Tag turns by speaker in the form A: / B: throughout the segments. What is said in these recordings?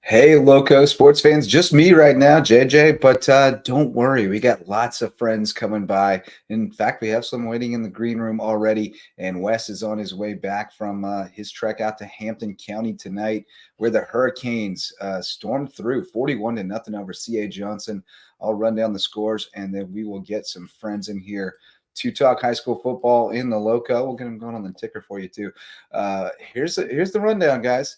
A: Hey, Lowco sports fans, just me right now, JJ, but don't worry, we got lots of friends coming by. In fact, we have some waiting in the green room already, and Wes is on his way back from his trek out to Hampton County tonight, where the Hurricanes stormed through 41 to nothing over CA Johnson. I'll run down the scores, and then we will get some friends in here to talk high school football in the Lowco. We'll get them going on the ticker for you, too. Here's the rundown, guys.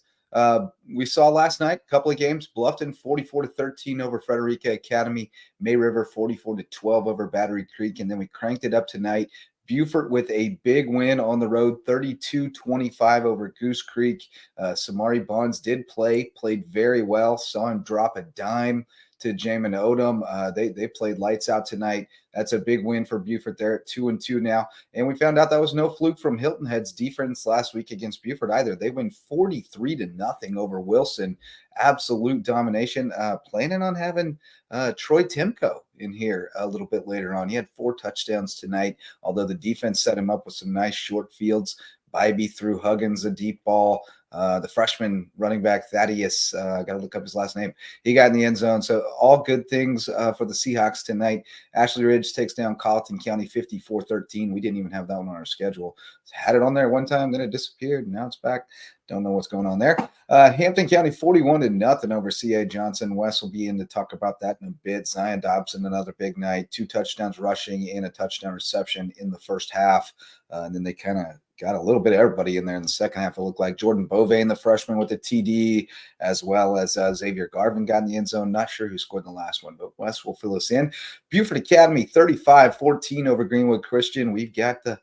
A: We saw last night a couple of games. Bluffton 44 to 13 over Frederica Academy. May River 44 to 12 over Battery Creek, and then we cranked it up tonight. Beaufort with a big win on the road, 32-25 over Goose Creek. Samari Bonds did played very well. Saw him drop a dime to Jamin Odom. They played lights out tonight. That's a big win for Beaufort. They're at 2-2 now. And we found out that was no fluke from Hilton Head's defense last week against Beaufort either. They win 43 to nothing over Wilson. Absolute domination. Planning on having Troy Timko in here a little bit later on. He had 4 touchdowns tonight, although the defense set him up with some nice short fields. Bybee threw Huggins a deep ball. The freshman running back Thaddeus, got to look up his last name. He got in the end zone. So all good things for the Seahawks tonight. Ashley Ridge takes down Colleton County 54-13. We didn't even have that one on our schedule. Had it on there one time, then it disappeared. Now it's back. Don't know what's going on there. Hampton County 41 to nothing over CA Johnson. Wes will be in to talk about that in a bit. Zion Dobson, another big night. 2 touchdowns rushing and a touchdown reception in the first half. And then they kind of got a little bit of everybody in there in the second half. It looked like Jordan Bovane, the freshman, with the TD, as well as Xavier Garvin got in the end zone. Not sure who scored in the last one, but Wes will fill us in. Beaufort Academy 35-14 over Greenwood Christian. We've got the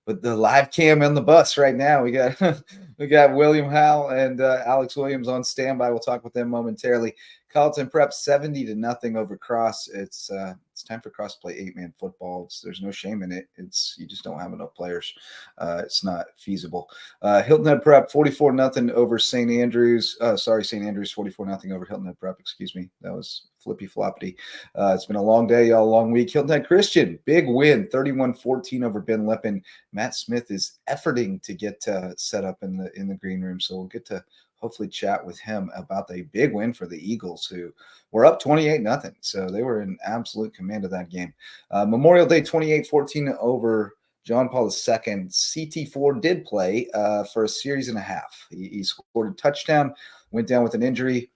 A: live cam on the bus right now. We got William Howell and Alex Williams on standby. We'll talk with them momentarily. Carleton Prep 70 to nothing over Cross. It's time for Cross to play 8-man football. There's no shame in it. You just don't have enough players. It's not feasible. Hilton Head Prep 44 nothing over St. Andrews. St. Andrews 44 nothing over Hilton Head Prep. Excuse me. That was flippy floppity. It's been a long day, y'all. Long week. Hilton Head Christian big win 31-14 over Ben Lippin. Matt Smith is efforting to get set up in the green room, so we'll get to hopefully chat with him about the big win for the Eagles, who were up 28-0. So they were in absolute command of that game. Memorial Day 28-14 over John Paul II. CT4 did play for a series and a half. He scored a touchdown, went down with an injury,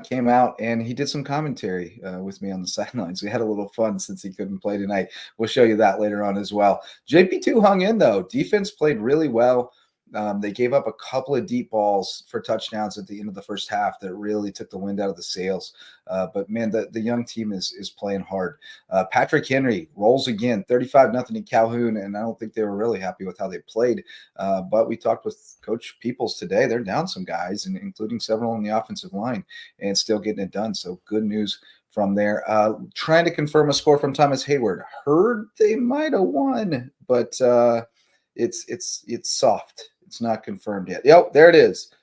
A: came out, and he did some commentary with me on the sidelines. We had a little fun since he couldn't play tonight. We'll show you that later on as well. JP2 hung in, though. Defense played really well. They gave up a couple of deep balls for touchdowns at the end of the first half that really took the wind out of the sails. But, man, the young team is playing hard. Patrick Henry rolls again, 35-0 in Calhoun, and I don't think they were really happy with how they played. But we talked with Coach Peoples today. They're down some guys, and including several on the offensive line, and still getting it done. So good news from there. Trying to confirm a score from Thomas Hayward. Heard they might have won, but it's soft. It's not confirmed yet. Yep, there it is.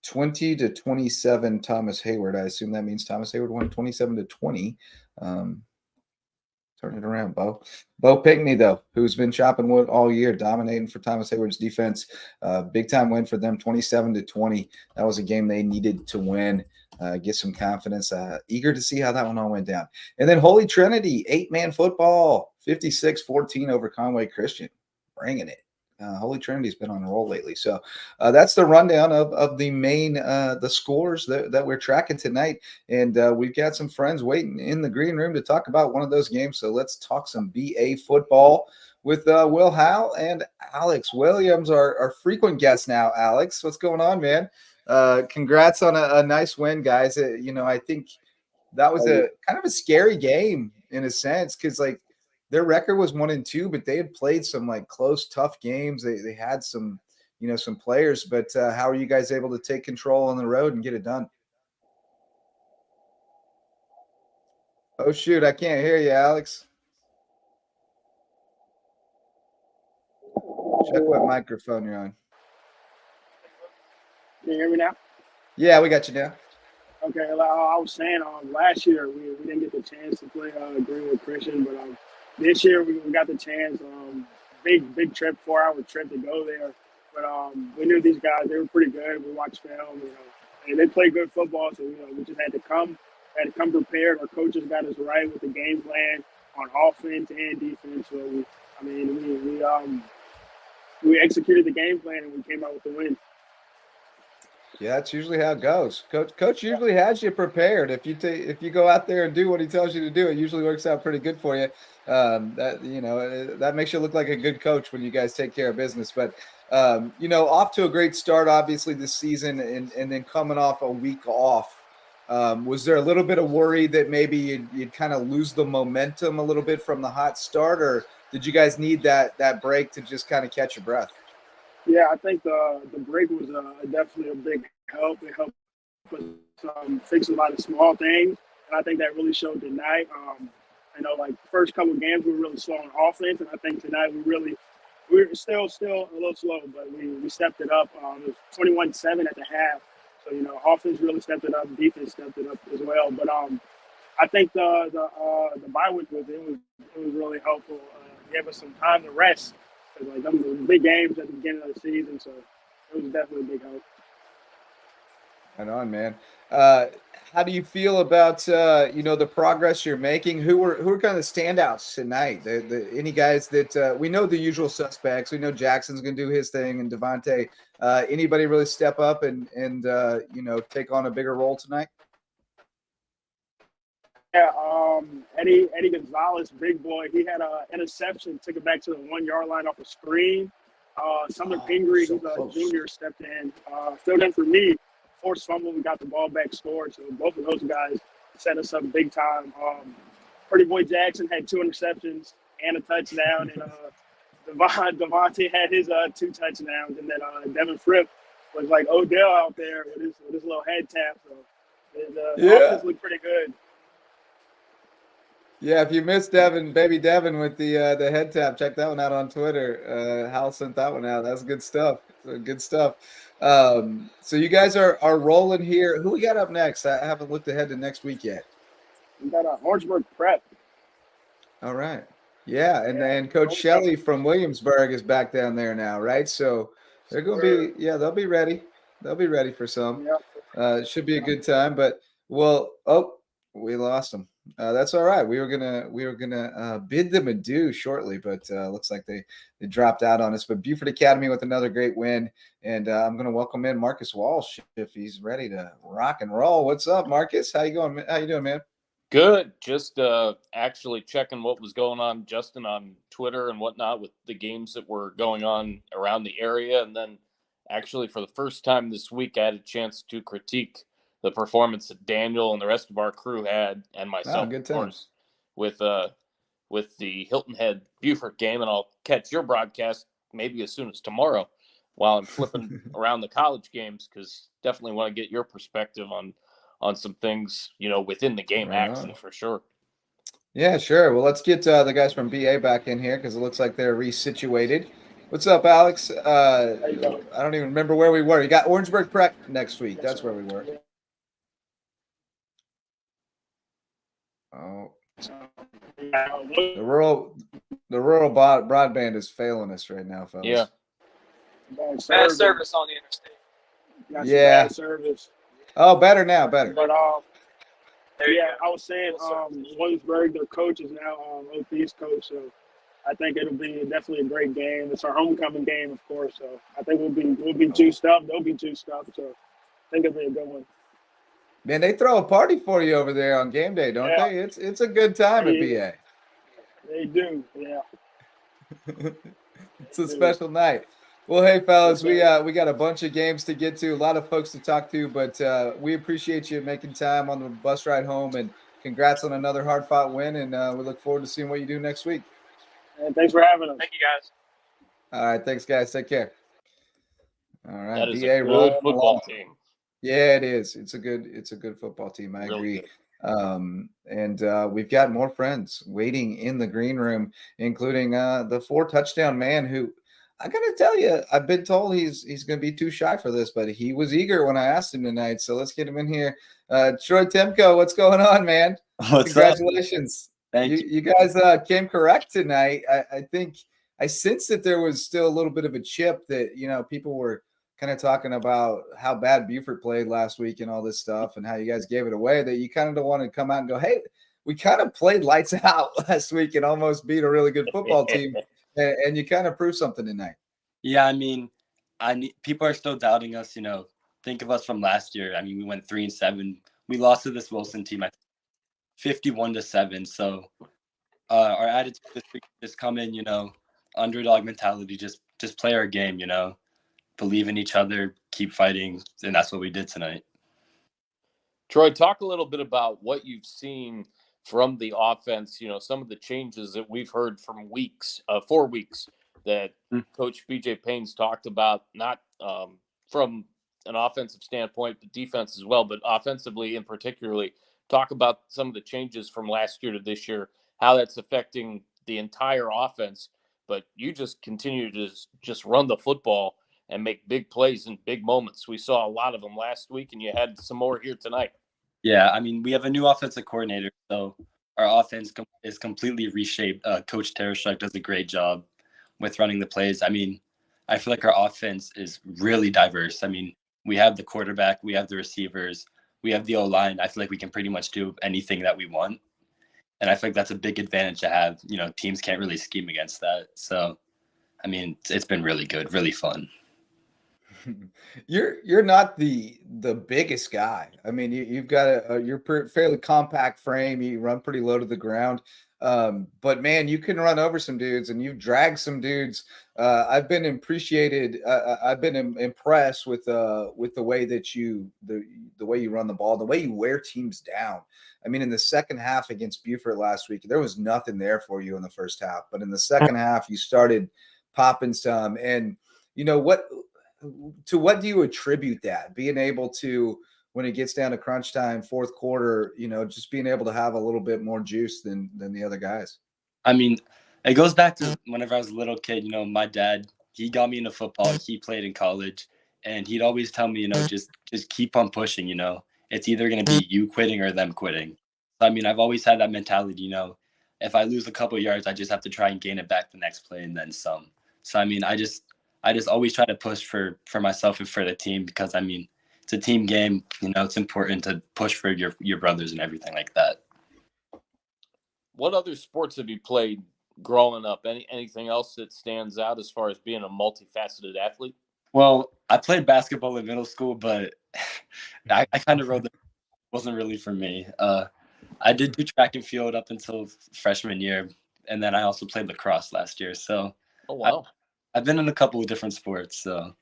A: 20-27 Thomas Hayward. I assume that means Thomas Hayward won 27-20. Turn it around, Bo. Bo Pinkney, though, who's been chopping wood all year, dominating for Thomas Hayward's defense. Big time win for them, 27-20. That was a game they needed to win. Get some confidence. Eager to see how that one all went down. And then Holy Trinity, 8-man football, 56-14 over Conway Christian. Bringing it. Holy Trinity's been on a roll lately. So that's the rundown of the main the scores that we're tracking tonight. And we've got some friends waiting in the green room to talk about one of those games. So let's talk some BA football with Will Howell and Alex Williams, our frequent guest now. Alex, what's going on, man? Congrats on a nice win, guys. I think that was a kind of a scary game in a sense because, their record was 1-2, but they had played some close, tough games. They had some players, but how are you guys able to take control on the road and get it done? Oh shoot, I can't hear you, Alex. Check what microphone you're on.
B: Can you hear me now?
A: Yeah, we got you now.
B: Okay, I was saying last year we didn't get the chance to play Greenwood Christian, but this year we got the chance. Big trip, 4-hour trip to go there. But we knew these guys; they were pretty good. We watched film. and they play good football. So we just had to come prepared. Our coaches got us right with the game plan on offense and defense. So we executed the game plan and we came out with the win.
A: Yeah, that's usually how it goes. Coach usually has you prepared. If you go out there and do what he tells you to do, it usually works out pretty good for you. That makes you look like a good coach when you guys take care of business. But off to a great start, obviously this season, and then coming off a week off. Was there a little bit of worry that maybe you'd kind of lose the momentum a little bit from the hot start, or did you guys need that break to just kind of catch your breath?
B: Yeah, I think the break was definitely a big help. It helped us fix a lot of small things, and I think that really showed tonight. Like first couple of games we were really slow on offense, and I think tonight we were still a little slow, but we stepped it up. It was 21-7 at the half, so offense really stepped it up, defense stepped it up as well. But I think the bye week was really helpful. It gave us some time to rest. Like them were big games at the beginning of the season, so it was definitely a big help.
A: Right on, man. How do you feel about the progress you're making? Who are kind of the standouts tonight? Any guys that we know the usual suspects? We know Jackson's going to do his thing, and Devontae. Anybody really step up and take on a bigger role tonight?
B: Yeah, Eddie Gonzalez, big boy. He had an interception, took it back to the 1 yard line off a screen. Sumner Pingree, who's a junior, stepped in, filled in for me, forced fumble. We got the ball back, scored. So both of those guys set us up big time. Pretty boy Jackson had 2 interceptions and a touchdown, and Devontae had his 2 touchdowns, and then Devin Fripp was like Odell out there with his little head tap. So the offense looked pretty good.
A: Yeah, if you missed baby Devin with the head tap, check that one out on Twitter. Hal sent that one out. That's good stuff. Good stuff. So you guys are rolling here. Who we got up next? I haven't looked ahead to next week yet.
B: We got Orangeburg Prep.
A: All right. Yeah, and Coach Shelley from Williamsburg is back down there now, right? So they're going to be, they'll be ready. They'll be ready for some. It should be a good time. But we lost them. That's all right. We were gonna bid them adieu shortly, but looks like they dropped out on us. But Buford Academy with another great win, and I'm gonna welcome in Marcus Walsh if he's ready to rock and roll. What's up, Marcus? How you going? How you doing, man?
C: Good. Just actually checking what was going on, Justin, on Twitter and whatnot with the games that were going on around the area, and then actually for the first time this week, I had a chance to critique the performance that Daniel and the rest of our crew had, and myself, of course, with the Hilton Head Buford game. And I'll catch your broadcast maybe as soon as tomorrow while I'm flipping around the college games, because definitely want to get your perspective on some things, within the game action for sure.
A: Yeah, sure. Well, let's get the guys from BA back in here because it looks like they're resituated. What's up, Alex? I don't even remember where we were. You got Orangeburg Prep next week. That's where we were. Oh, the rural broadband is failing us right now, fellas.
C: Yeah,
D: bad service on the interstate.
A: Yeah,
B: bad service.
A: Oh, better now, better.
B: But I was saying, Williamsburg, their coach is now OP's coach, so I think it'll be definitely a great game. It's our homecoming game, of course, so I think we'll be juiced up. They'll be juiced up, so I think it'll be a good one.
A: Man, they throw a party for you over there on game day, don't they? It's a good time at BA.
B: They do, yeah.
A: It's a special night. Well, hey, fellas, we got a bunch of games to get to, a lot of folks to talk to, but we appreciate you making time on the bus ride home, and congrats on another hard-fought win, and we look forward to seeing what you do next week.
B: And thanks for having us.
D: Thank you, guys.
A: All right, thanks, guys. Take care. All right,
C: that is
A: BA
C: a good football team.
A: Yeah, it is. It's a good football team. I agree. And we've got more friends waiting in the green room, including the 4-touchdown man who, I got to tell you, I've been told he's going to be too shy for this, but he was eager when I asked him tonight. So let's get him in here. Troy Temko, what's going on, man? Congratulations.
E: Thank you.
A: You guys came correct tonight. I think I sensed that there was still a little bit of a chip that, people were kind of talking about how bad Buford played last week and all this stuff and how you guys gave it away, that you kind of don't want to come out and go, hey, we kind of played lights out last week and almost beat a really good football team. And you kind of proved something tonight.
E: Yeah, I mean, people are still doubting us. Think of us from last year. I mean, we went 3-7. We lost to this Wilson team, 51-7. So our attitude this week is come in, underdog mentality. Just play our game. Believe in each other, keep fighting, and that's what we did tonight.
C: Troy, talk a little bit about what you've seen from the offense. Some of the changes that we've heard from 4 weeks that Coach BJ Payne's talked about, not from an offensive standpoint, but defense as well, but offensively in particularly. Talk about some of the changes from last year to this year, how that's affecting the entire offense. But you just continue to just run the football and make big plays in big moments. We saw a lot of them last week, and you had some more here tonight.
E: Yeah, I mean, we have a new offensive coordinator, so our offense is completely reshaped. Coach Tereshuk does a great job with running the plays. I mean, I feel like our offense is really diverse. I mean, we have the quarterback, we have the receivers, we have the O-line. I feel like we can pretty much do anything that we want. And I feel like that's a big advantage to have. Teams can't really scheme against that. So, I mean, it's been really good, really fun.
A: You're not the biggest guy. I mean, you've got you're fairly compact frame. You run pretty low to the ground. But man, you can run over some dudes, and you've dragged some dudes. I've been I've been impressed with the way that the way you run the ball, the way you wear teams down. I mean, in the second half against Buford last week, there was nothing there for you in the first half, but in the second half, you started popping some. And what do you attribute that? Being able to, when it gets down to crunch time, fourth quarter, just being able to have a little bit more juice than the other guys.
E: I mean, it goes back to whenever I was a little kid. My dad, he got me into football. He played in college, and he'd always tell me, just keep on pushing. It's either going to be you quitting or them quitting. So, I mean, I've always had that mentality. If I lose a couple of yards, I just have to try and gain it back the next play and then some. So, I mean, I just always try to push for myself and for the team, because, I mean, it's a team game. It's important to push for your brothers and everything like that.
C: What other sports have you played growing up? Anything else that stands out as far as being a multifaceted athlete?
E: Well, I played basketball in middle school, but I kind of rode wasn't really for me. I did do track and field up until freshman year, and then I also played lacrosse last year. So,
C: oh wow,
E: I've been in a couple of different sports. So.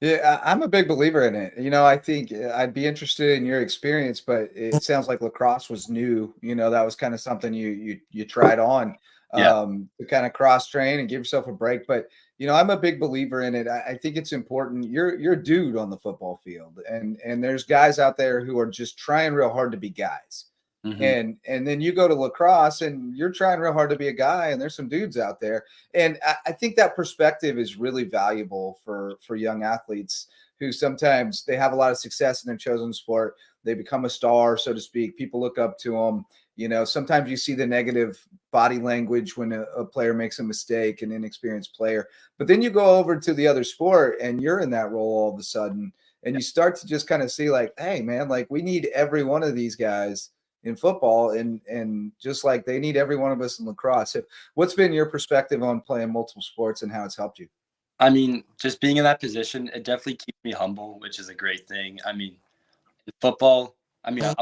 A: Yeah, I'm a big believer in it. I think I'd be interested in your experience, but it sounds like lacrosse was new. That was kind of something you tried on to kind of cross train and give yourself a break. But I'm a big believer in it. I think it's important. You're a dude on the football field, and there's guys out there who are just trying real hard to be guys. Mm-hmm. And then you go to lacrosse and you're trying real hard to be a guy, and there's some dudes out there. And I think that perspective is really valuable for young athletes who sometimes they have a lot of success in their chosen sport. They become a star, so to speak. People look up to them. Sometimes you see the negative body language when a player makes a mistake, an inexperienced player. But then you go over to the other sport and you're in that role all of a sudden, and you start to just kind of see like, hey, man, like we need every one of these guys in football, and just like they need every one of us in lacrosse. What's been your perspective on playing multiple sports and how it's helped you?
E: I mean, just being in that position, it definitely keeps me humble, which is a great thing. I mean, in football, I mean, I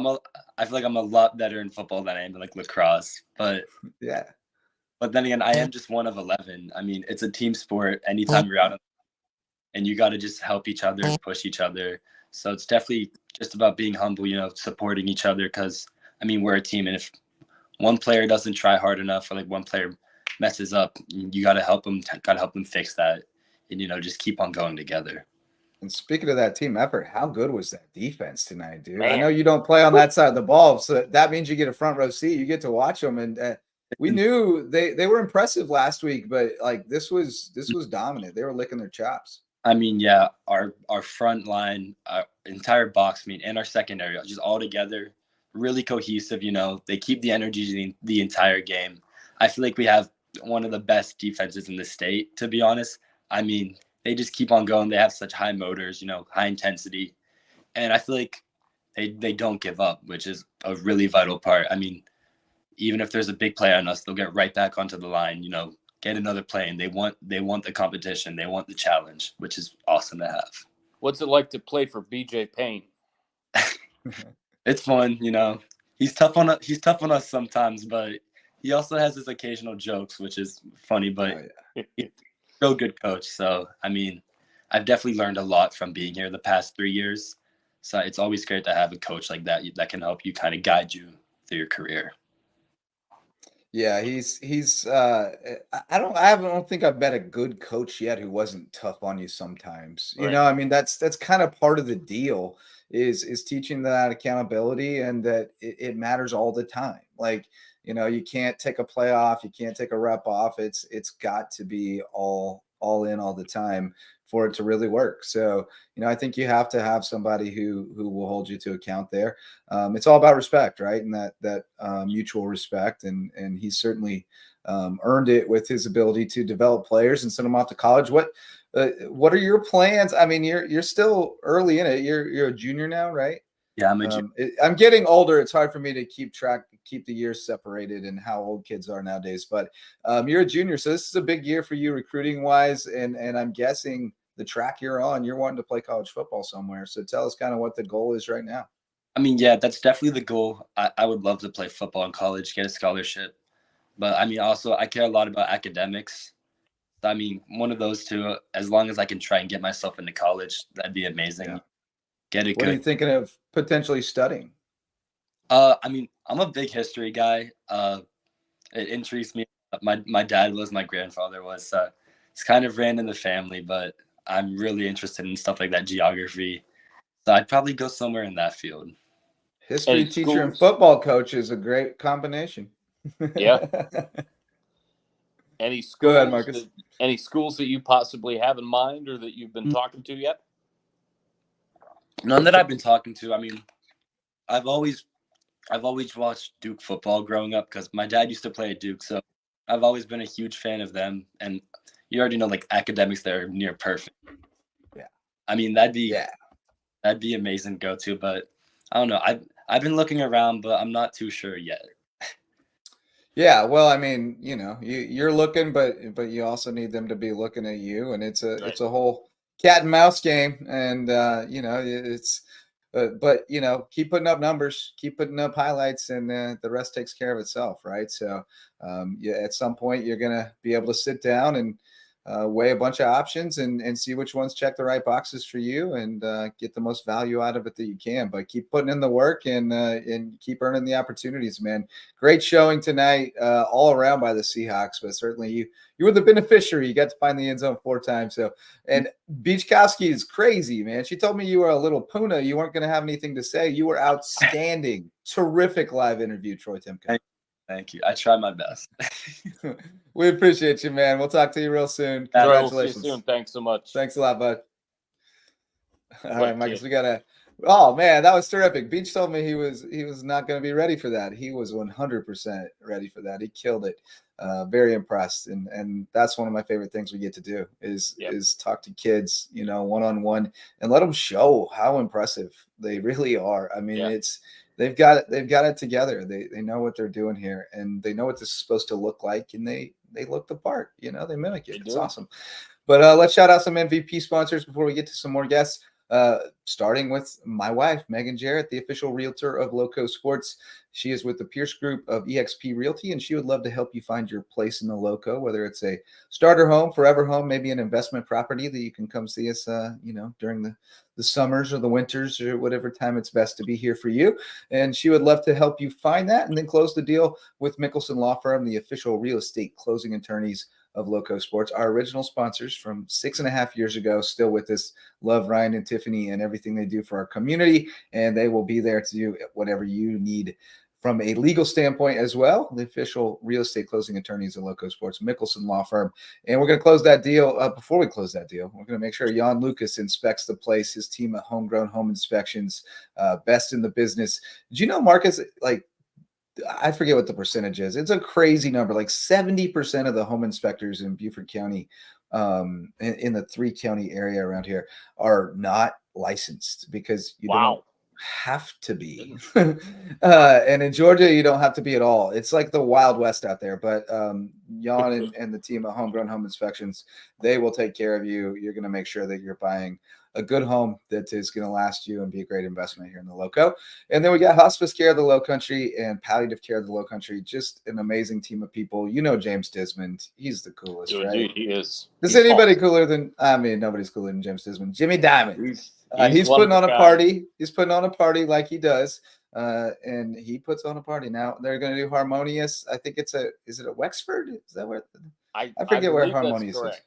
E: feel like I'm a lot better in football than I am in like lacrosse, but
A: yeah.
E: But then again, I am just one of 11. I mean, it's a team sport. Anytime you're out, and you got to just help each other, push each other. So it's definitely just about being humble, supporting each other, because I mean, we're a team, and if one player doesn't try hard enough, or like one player messes up, you got to help them fix that, and just keep on going together.
A: And speaking of that team effort, how good was that defense tonight, dude?
C: Man.
A: I know you don't play on that side of the ball, so that means you get a front row seat. You get to watch them, and we knew they were impressive last week, but like this was dominant. They were licking their chops.
E: I mean, yeah, our front line, our entire box, and our secondary, just all together, really cohesive. They keep the energy the entire game. I feel like we have one of the best defenses in the state, to be honest. I mean, they just keep on going. They have such high motors, high intensity. And I feel like they don't give up, which is a really vital part. I mean, even if there's a big play on us, they'll get right back onto the line, get another play. And they want the competition. They want the challenge, which is awesome to have.
C: What's it like to play for BJ Payne?
E: It's fun, He's tough on us sometimes, but he also has his occasional jokes, which is funny, but he's a real good coach. So, I mean, I've definitely learned a lot from being here the past 3 years. So it's always great to have a coach like that can help you kind of guide you through your career.
A: Yeah, I don't think I've met a good coach yet who wasn't tough on you sometimes.
C: Right.
A: I mean, that's kind of part of the deal is teaching that accountability and that it matters all the time. Like, you can't take a play off, you can't take a rep off. It's got to be all in all the time for it to really work. So, I think you have to have somebody who will hold you to account there. It's all about respect, right? And that mutual respect. And he's certainly earned it with his ability to develop players and send them off to college. What are your plans? I mean, you're still early in it. You're a junior now, right?
E: Yeah, I'm a junior.
A: I'm getting older. It's hard for me to keep the years separated and how old kids are nowadays. But you're a junior, so this is a big year for you recruiting wise. And I'm guessing the track you're on, you're wanting to play college football somewhere. So tell us kind of what the goal is right now.
E: I mean, yeah, that's definitely the goal. I would love to play football in college, get a scholarship. But I mean, also, I care a lot about academics. I mean, one of those two, as long as I can try and get myself into college, that'd be amazing.
A: Yeah.
E: What
A: are you thinking of potentially studying?
E: I mean, I'm a big history guy. It intrigues me. My dad was, my grandfather was. It's kind of ran in the family, but I'm really interested in stuff like that, geography. So I'd probably go somewhere in that field.
A: History teacher and football coach is a great combination.
C: Yeah. Any schools?
A: Go ahead, Marcus.
C: Any schools that you possibly have in mind or that you've been talking to yet?
E: None that I've been talking to. I mean, I've always watched Duke football growing up because my dad used to play at Duke, so I've always been a huge fan of them. And you already know, like, academics that are near perfect.
A: Yeah.
E: I mean, that'd be amazing to go to, but I don't know. I've been looking around, but I'm not too sure yet.
A: Yeah, well, I mean, you're looking, but you also need them to be looking at you, and it's a whole cat and mouse game, and it's but keep putting up numbers, keep putting up highlights, and the rest takes care of itself, right? So at some point you're gonna be able to sit down and weigh a bunch of options and see which ones check the right boxes for you and get the most value out of it that you can. But keep putting in the work and keep earning the opportunities, man. Great showing tonight all around by the Seahawks, but certainly you were the beneficiary. You got to find the end zone 4 times. So, and Beachkowski is crazy, man. She told me you were a little puna. You weren't going to have anything to say. You were outstanding. Terrific live interview, Troy Timko.
E: Thank you. I try my best.
A: We appreciate you, man. We'll talk to you real soon.
C: Congratulations.
A: Congratulations.
C: See you soon. Thanks so much.
A: Thanks a lot, bud. All right, Marcus, we got to – oh, man, that was terrific. Beach told me he was not going to be ready for that. He was 100% ready for that. He killed it. Very impressed. And that's one of my favorite things we get to do is talk to kids, one-on-one and let them show how impressive they really are. I mean, they've got it together. They know what they're doing here, and they know what this is supposed to look like, and they look the part. They mimic it. It's awesome. But let's shout out some MVP sponsors before we get to some more guests. Starting with my wife, Megan Jarrett, the official realtor of Lowco Sports. She is with the Pierce Group of eXp Realty, and she would love to help you find your place in the Lowco, whether it's a starter home, forever home, maybe an investment property that you can come see us, during the summers or the winters or whatever time it's best to be here for you. And she would love to help you find that and then close the deal with Mickelson Law Firm, the official real estate closing attorneys of Lowco Sports, our original sponsors from 6.5 years ago, still with us. Love Ryan and Tiffany and everything they do for our community, and they will be there to do whatever you need from a legal standpoint as well. The official real estate closing attorneys of Lowco Sports, Mickelson Law Firm. And we're going to close that deal. Before we close that deal, we're going to make sure Jan Lucas inspects the place, his team of homegrown home inspections, best in the business. Did you know, Marcus, I forget what the percentage is. It's a crazy number. Like 70% of the home inspectors in Beaufort County in the 3-county area around here are not licensed because you don't have to be. And in Georgia, you don't have to be at all. It's like the Wild West out there. But Jan and the team at Homegrown Home Inspections, they will take care of you. You're going to make sure that you're buying a good home that is going to last you and be a great investment here in the Lowco. And then we got Hospice Care of the Low Country and Palliative Care of the Low Country. Just an amazing team of people. You know James Desmond. He's the coolest, right?
C: Dude, he is.
A: Is anybody cooler than, I mean, nobody's cooler than James Desmond. Jimmy Diamond. He's putting on a party. He's putting on a party like he does. And he puts on a party. Now they're going to do Harmonious. I think is it at Wexford? Is that where? I forget where Harmonious is.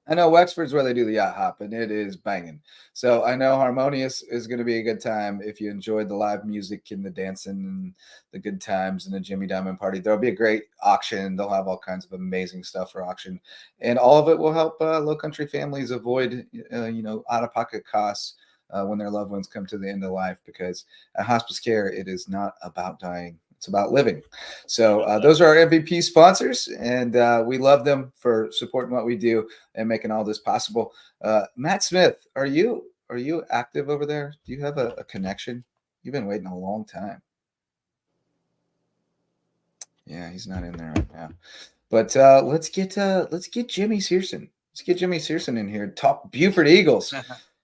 A: I know Wexford's where they do the yacht hop, and it is banging. So I know Harmonious is going to be a good time if you enjoyed the live music and the dancing and the good times and the Jimmy Diamond party. There'll be a great auction. They'll have all kinds of amazing stuff for auction, and all of it will help Low Country families avoid, out-of-pocket costs when their loved ones come to the end of life. Because at Hospice Care, it is not about dying. It's about living. So those are our MVP sponsors, and we love them for supporting what we do and making all this possible. Matt Smith, are you active over there? Do you have a connection? You've been waiting a long time. Yeah, he's not in there right now. But let's get Jimmy Searson. Let's get Jimmy Searson in here and talk Buford Eagles,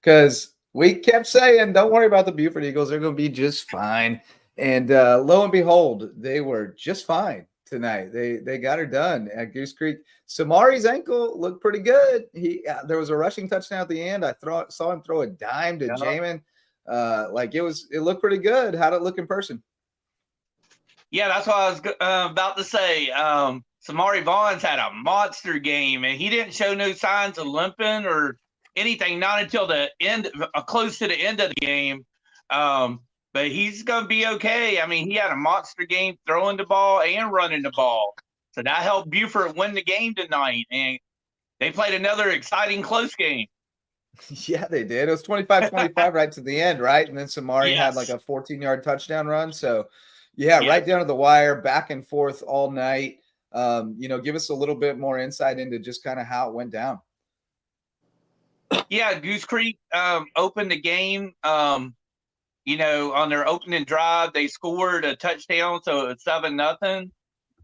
A: because we kept saying, don't worry about the Buford Eagles. They're going to be just fine. And lo and behold, they were just fine tonight. They got her done at Goose Creek. Samari's ankle looked pretty good. There was a rushing touchdown at the end. I saw him throw a dime to Jamin. It looked pretty good. How'd it look in person?
F: Yeah, that's what I was about to say. Samari Vaughn's had a monster game, and he didn't show no signs of limping or anything, not until the end, close to the end of the game. But he's going to be okay. I mean, he had a monster game throwing the ball and running the ball. So that helped Buford win the game tonight. And they played another exciting, close game.
A: Yeah, they did. It was 25-25 right to the end, right? And then Samari had like a 14-yard touchdown run. So, right down to the wire, back and forth all night. Give us a little bit more insight into just kind of how it went down.
F: Yeah, Goose Creek opened the game. On their opening drive, they scored a touchdown, so it's 7-0.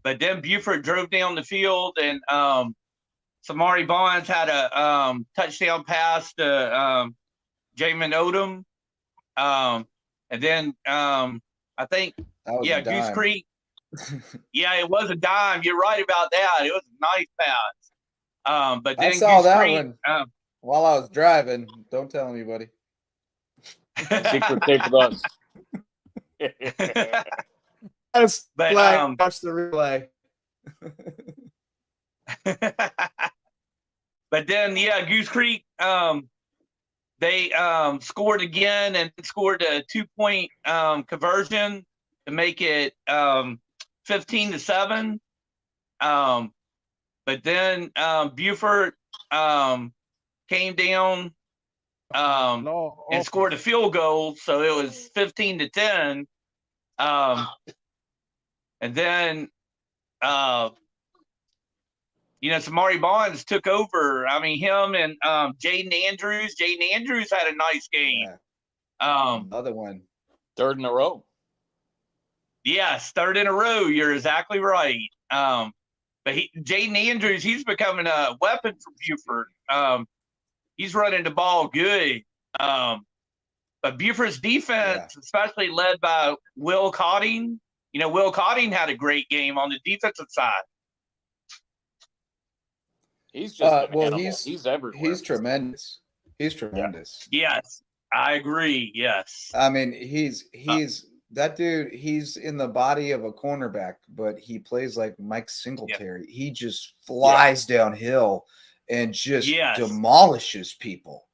F: But then Buford drove down the field, and Samari Bonds had a touchdown pass to Jamin Odom. And then I think, Goose Creek. Yeah, it was a dime. You're right about that. It was a nice pass. But then
A: I saw
F: Goose
A: that
F: Creek,
A: one while I was driving. Don't tell anybody.
C: Secret tape with us.
A: But watch the replay.
F: But then Goose Creek they scored again and scored a 2-point conversion to make it 15-7. But then Buford came down and scored a field goal, so it was 15-10. And then Samari Bonds took over. I mean, him and Jaden Andrews. Jaden Andrews had a nice game.
A: Another one.
C: Third in a row.
F: Yes, third in a row. You're exactly right. But Jaden Andrews, he's becoming a weapon for Buford. He's running the ball good. But Buford's defense, especially led by Will Cotting, Will Cotting had a great game on the defensive side.
C: He's just he's everywhere.
A: He's tremendous. He's tremendous.
F: Yeah. Yes, I agree. Yes.
A: I mean, he's that dude. He's in the body of a cornerback, but he plays like Mike Singletary. He just flies downhill and just demolishes people.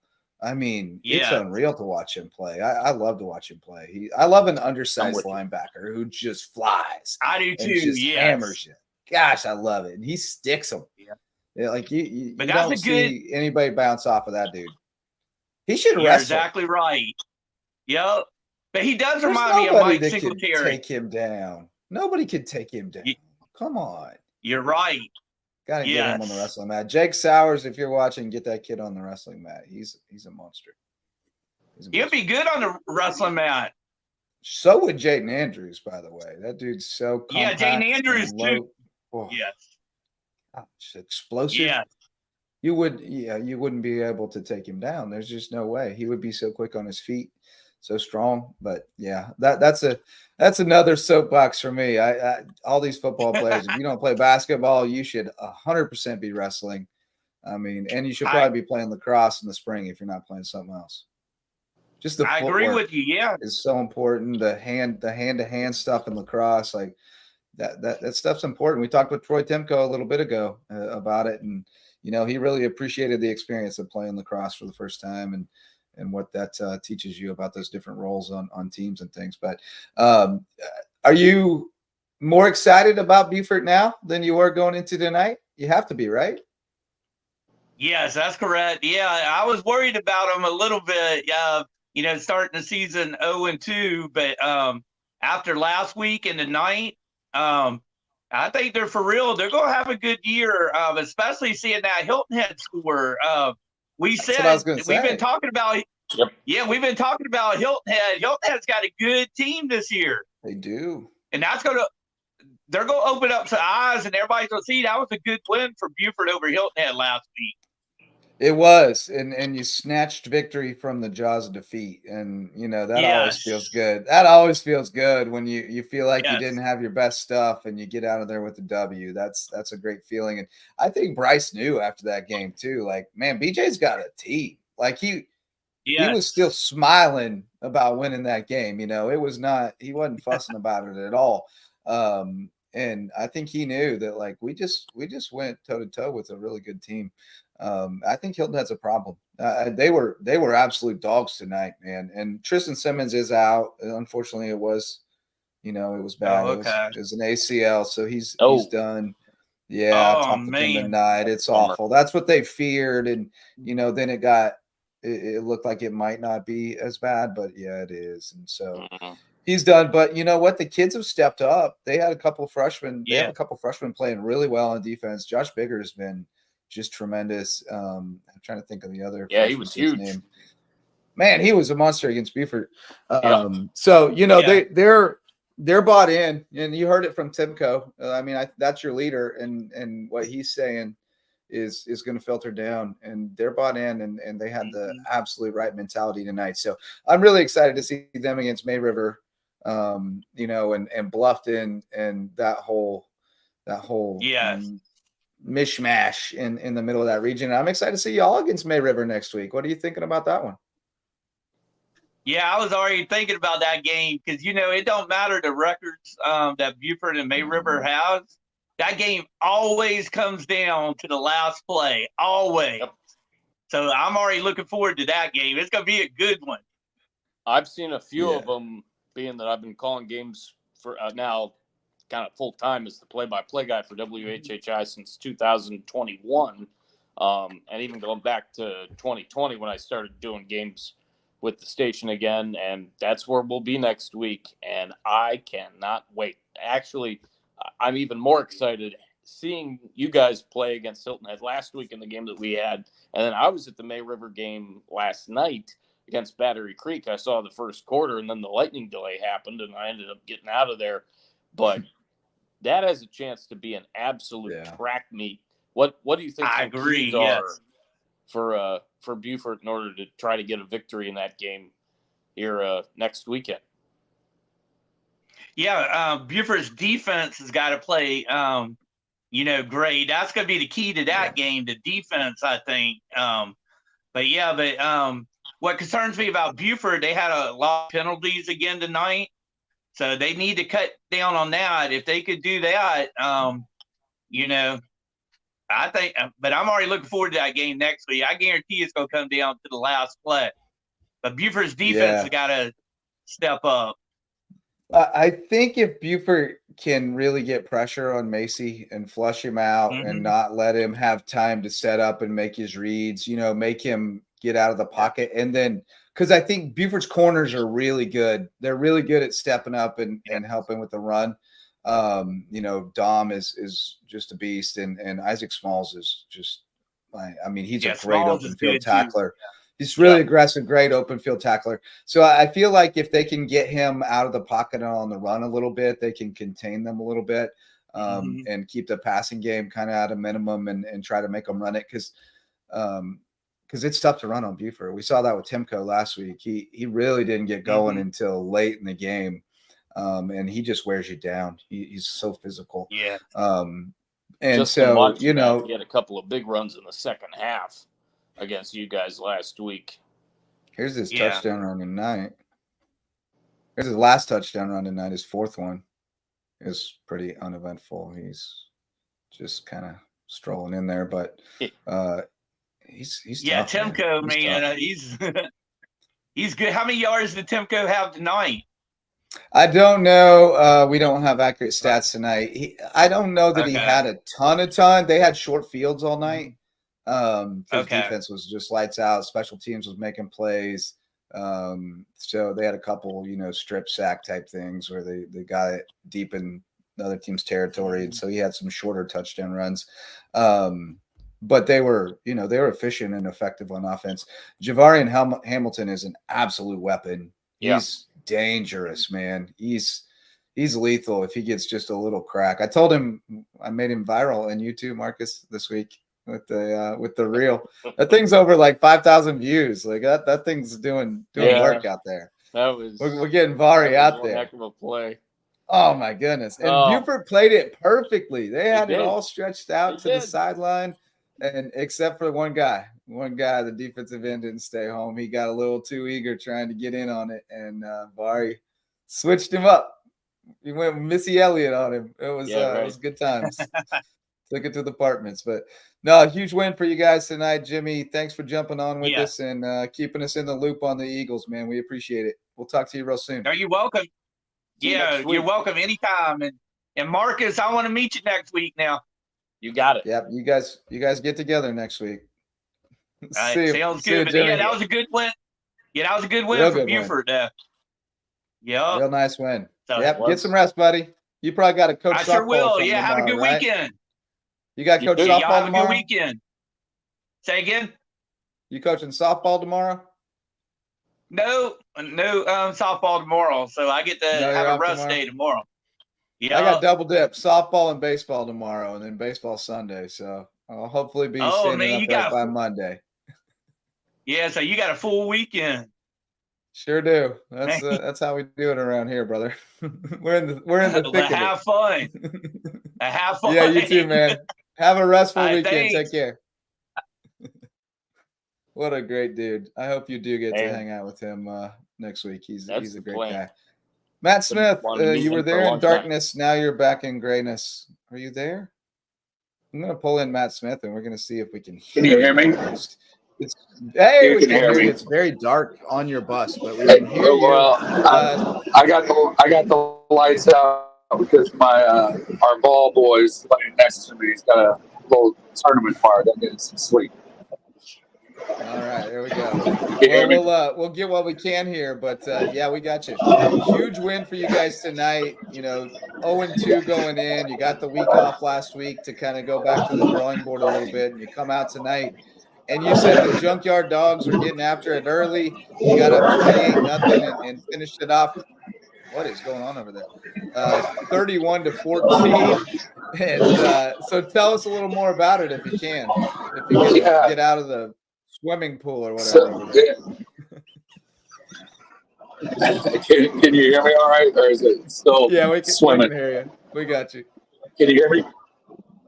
A: I mean, it's unreal to watch him play. I love to watch him play. I love an undersized linebacker who just flies.
F: I do too.
A: Just hammers you. Gosh, I love it. And he sticks them. Yeah, like you don't see anybody bounce off of that dude. He should wrestle.
F: You're exactly right. Yep. But he does remind me of Mike Singletary.
A: Take him down. Nobody could take him down. Come on.
F: You're right.
A: Got to get him on the wrestling mat. Jake Sowers, if you're watching, get that kid on the wrestling mat. He's a monster.
F: He'll be good on the wrestling mat.
A: So would Jaden Andrews, by the way. That dude's so compact.
F: Yeah, Jaden Andrews too.
A: Oh,
F: yes.
A: Gosh, explosive.
F: Yeah.
A: You wouldn't be able to take him down. There's just no way. He would be so quick on his feet, so strong. But yeah, that's another soapbox for me. I all these football players, if you don't play basketball, you should 100% be wrestling. I mean, and you should probably be playing lacrosse in the spring if you're not playing something else. Just the
F: I agree with you. Yeah,
A: is so important. The hand-to-hand stuff in lacrosse, like that stuff's important. We talked with Troy Timko a little bit ago about it, and he really appreciated the experience of playing lacrosse for the first time and what that teaches you about those different roles on teams and things. But are you more excited about Beaufort now than you were going into tonight? You have to be, right?
F: Yes, that's correct. Yeah, I was worried about them a little bit. Starting the season 0-2, but after last week and tonight, I think they're for real. They're going to have a good year, especially seeing that Hilton Head score. We've been talking about.
C: Yep.
F: Yeah, we've been talking about Hilton Head. Hilton Head's got a good team this year.
A: They do,
F: and they're going to open up some eyes, and everybody's going to see that was a good win for Beaufort over Hilton Head last week.
A: It was, and you snatched victory from the jaws of defeat, and that always feels good. That always feels good when you feel like you didn't have your best stuff and you get out of there with a W. That's a great feeling, and I think Bryce knew after that game too. Like, man, BJ's got a team. Like he was still smiling about winning that game. It was not, he wasn't fussing about it at all. And I think he knew that, like, we just went toe to toe with a really good team. I think Hilton has a problem. They were absolute dogs tonight, man. And Tristan Simmons is out. Unfortunately, it was bad.
F: Oh, okay.
A: It was an ACL, so he's done. Yeah, I talked to him tonight. It's awful. That's what they feared, and then it looked like it might not be as bad, but yeah, it is. And so he's done. But you know what? The kids have stepped up. They had a couple of freshmen. They have a couple of freshmen playing really well on defense. Josh Bigger has been just tremendous. I'm trying to think of the other.
C: Yeah, he was huge.
A: Name. Man, he was a monster against Beaufort. So they're bought in, and you heard it from Timko. That's your leader, and what he's saying is going to filter down, and they're bought in, and they had the absolute right mentality tonight. So I'm really excited to see them against May River, and Bluffton, and that whole mishmash in the middle of that region. And I'm excited to see y'all against May River next week. What are you thinking about that one?
F: Yeah, I was already thinking about that game because, it don't matter the records that Beaufort and May River has. That game always comes down to the last play, always. Yep. So I'm already looking forward to that game. It's going to be a good one.
C: I've seen a few of them, being that I've been calling games for now kind of full time as the play-by-play guy for WHHI since 2021, and even going back to 2020 when I started doing games with the station again, and that's where we'll be next week, and I cannot wait. Actually, I'm even more excited seeing you guys play against Hilton Head last week in the game that we had, and then I was at the May River game last night against Battery Creek. I saw the first quarter, and then the lightning delay happened, and I ended up getting out of there, but that has a chance to be an absolute track meet. What do you think keys are for Beaufort in order to try to get a victory in that game here next weekend?
F: Yeah, Beaufort's defense has got to play, great. That's going to be the key to that game, the defense, I think. What concerns me about Beaufort, they had a lot of penalties again tonight. So they need to cut down on that. If they could do that, I think. But I'm already looking forward to that game next week. I guarantee it's going to come down to the last play. But Beaufort's defense has got to step up.
A: I think if Beaufort can really get pressure on Macy and flush him out and not let him have time to set up and make his reads, make him get out of the pocket, and then. Because I think Beaufort's corners are really good. They're really good at stepping up and helping with the run. Dom is just a beast, and Isaac Smalls is just, I mean, he's a great
F: Smalls is
A: open field
F: good, too.
A: tackler. He's really aggressive, great open field tackler. So I feel like if they can get him out of the pocket and on the run a little bit, they can contain them a little bit, and keep the passing game kind of at a minimum and try to make them run it because it's tough to run on Buford. We saw that with Timko last week. He really didn't get going until late in the game, and he just wears you down. He's so physical.
F: Yeah.
A: And
C: Just
A: so,
C: he had a couple of big runs in the second half against you guys last week.
A: Here's his touchdown run tonight. Here's his last touchdown run tonight. His fourth one is pretty uneventful. He's just kind of strolling in there, but he's tough,
F: Timko, man, he's good. How many yards did Timko have tonight?
A: I don't know. We don't have accurate stats tonight. I don't know that he had a ton. They had short fields all night. Defense was just lights out. Special teams was making plays. So they had a couple, strip sack type things where they got it deep in the other team's territory. And so he had some shorter touchdown runs. But they were efficient and effective on offense. Javarian Hamilton is an absolute weapon. He's dangerous, man. He's lethal if he gets just a little crack. I told him I made him viral on YouTube, Marcus, this week with the reel. That thing's over like 5,000 views. Like that thing's doing work out there. We're getting Vari out there.
C: Heck of a play.
A: Oh my goodness. And Buford played it perfectly. They had it all stretched out to the sideline. And except for one guy, the defensive end didn't stay home. He got a little too eager trying to get in on it, and Vari switched him up. He went Missy Elliott on him. It was good times. Took it to the apartments, but no, a huge win for you guys tonight, Jimmy. Thanks for jumping on with us and keeping us in the loop on the Eagles, man. We appreciate it. We'll talk to you real soon.
F: No, you're welcome. Yeah, you're welcome anytime. And Marcus, I want to meet you next week now.
C: You got it.
A: Yep, you guys get together next week.
F: Sounds good. But that was a good win. Yeah, that was a good win for Buford.
A: Real nice win.
F: So
A: get some rest, buddy. You probably got to coach softball.
F: I sure will.
A: Yeah,
F: have a good
A: right?
F: weekend.
A: You got to coach softball
F: have
A: tomorrow?
F: A good weekend. Say again?
A: You coaching softball tomorrow?
F: No, softball tomorrow. So I get to have a rest day tomorrow. Yeah,
A: I got double dip, softball and baseball tomorrow, and then baseball Sunday. So I'll hopefully be standing up by Monday.
F: Yeah, so you got a full weekend.
A: Sure do. That's how we do it around here, brother. we're in the thick of it.
F: Have fun. Have fun.
A: Yeah, you too, man. Have a restful weekend.
F: Thanks.
A: Take care. What a great dude. I hope you do get to hang out with him next week. He's a great guy. Matt Smith, you were there in darkness. Now you're back in grayness. Are you there? I'm going to pull in Matt Smith, and we're going to see if we can hear
G: you hear me?
A: We can hear you. It's very dark on your bus, but we can hear you.
G: Well, I got the lights out because my our ball boy's laying next to me. He's got a little tournament party. I'm getting some sleep.
A: All right, there we go. We'll get what we can here, but we got you. Huge win for you guys tonight. 0-2 going in. You got the week off last week to kind of go back to the drawing board a little bit, and you come out tonight. And you said the Junkyard Dogs were getting after it early. You got up 28-0 and finished it off. What is going on over there? 31-14. And so tell us a little more about it if you can. If you get out of the swimming pool or whatever.
G: Can you hear me all right, or is it still swimming?
A: We can hear you. We got you.
G: Can you hear me?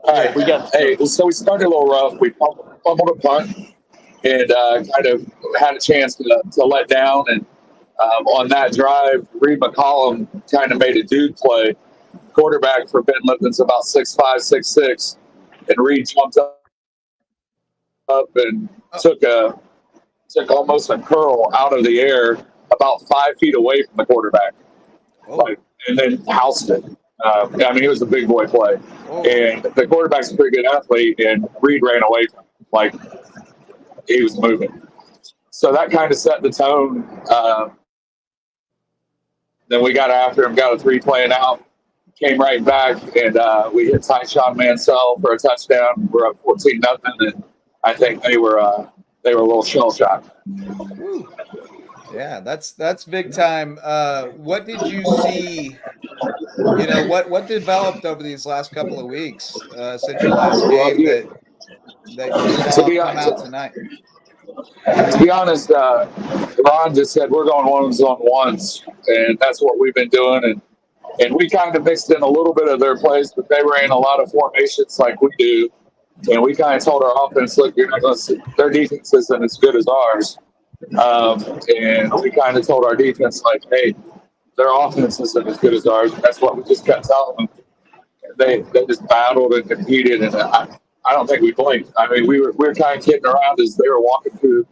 G: All right, we got. Hey, so we started a little rough. We fumbled a punt and kind of had a chance to let down. And on that drive, Reed McCollum kind of made a dude play. Quarterback for Ben Lipton's about 6'5", 6'6", and Reed jumped up and took almost a curl out of the air about 5 feet away from the quarterback, and then housed it. It was a big boy play, and the quarterback's a pretty good athlete, and Reed ran away from him like he was moving. So that kind of set the tone. Then we got after him, got a 3 play and out, came right back, and we hit Tyshawn Mansell for a touchdown. We're up 14-0, and I think they were a little shell shocked.
A: Yeah, that's big time. What did you see? What developed over these last couple of weeks since your last game that you saw come out tonight?
G: To be honest, Ron just said we're going ones on ones, and that's what we've been doing. And we kind of mixed in a little bit of their plays, but they were in a lot of formations like we do. And we kind of told our offense, look, you're not going to see, their defense isn't as good as ours. And we kind of told our defense, like, hey, their offense isn't as good as ours. And that's what we just kept telling them. They just battled and competed, and I don't think we blinked. I mean, we were kind of kidding around as they were walking through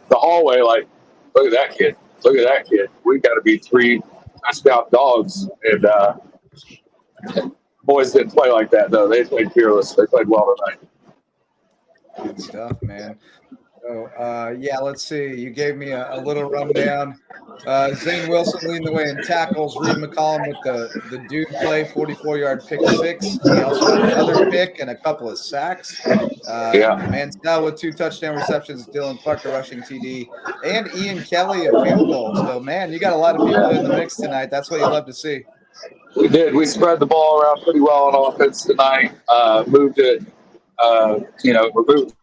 G: the hallway, like, look at that kid. Look at that kid. We've got to be 3 touchdown dogs. And boys didn't play like that, though. They played fearless. They played well tonight.
A: Good stuff, man. So, let's see. You gave me a little rundown. Zane Wilson leading the way in tackles. Reed McCollum with the dude play, 44-yard pick 6. He also had another pick and a couple of sacks. Mansell with 2 touchdown receptions. Dylan Clark, a rushing TD. And Ian Kelly, a field goal. So, man, you got a lot of people in the mix tonight. That's what you love to see.
G: We did. We spread the ball around pretty well on offense tonight. Moved it, removed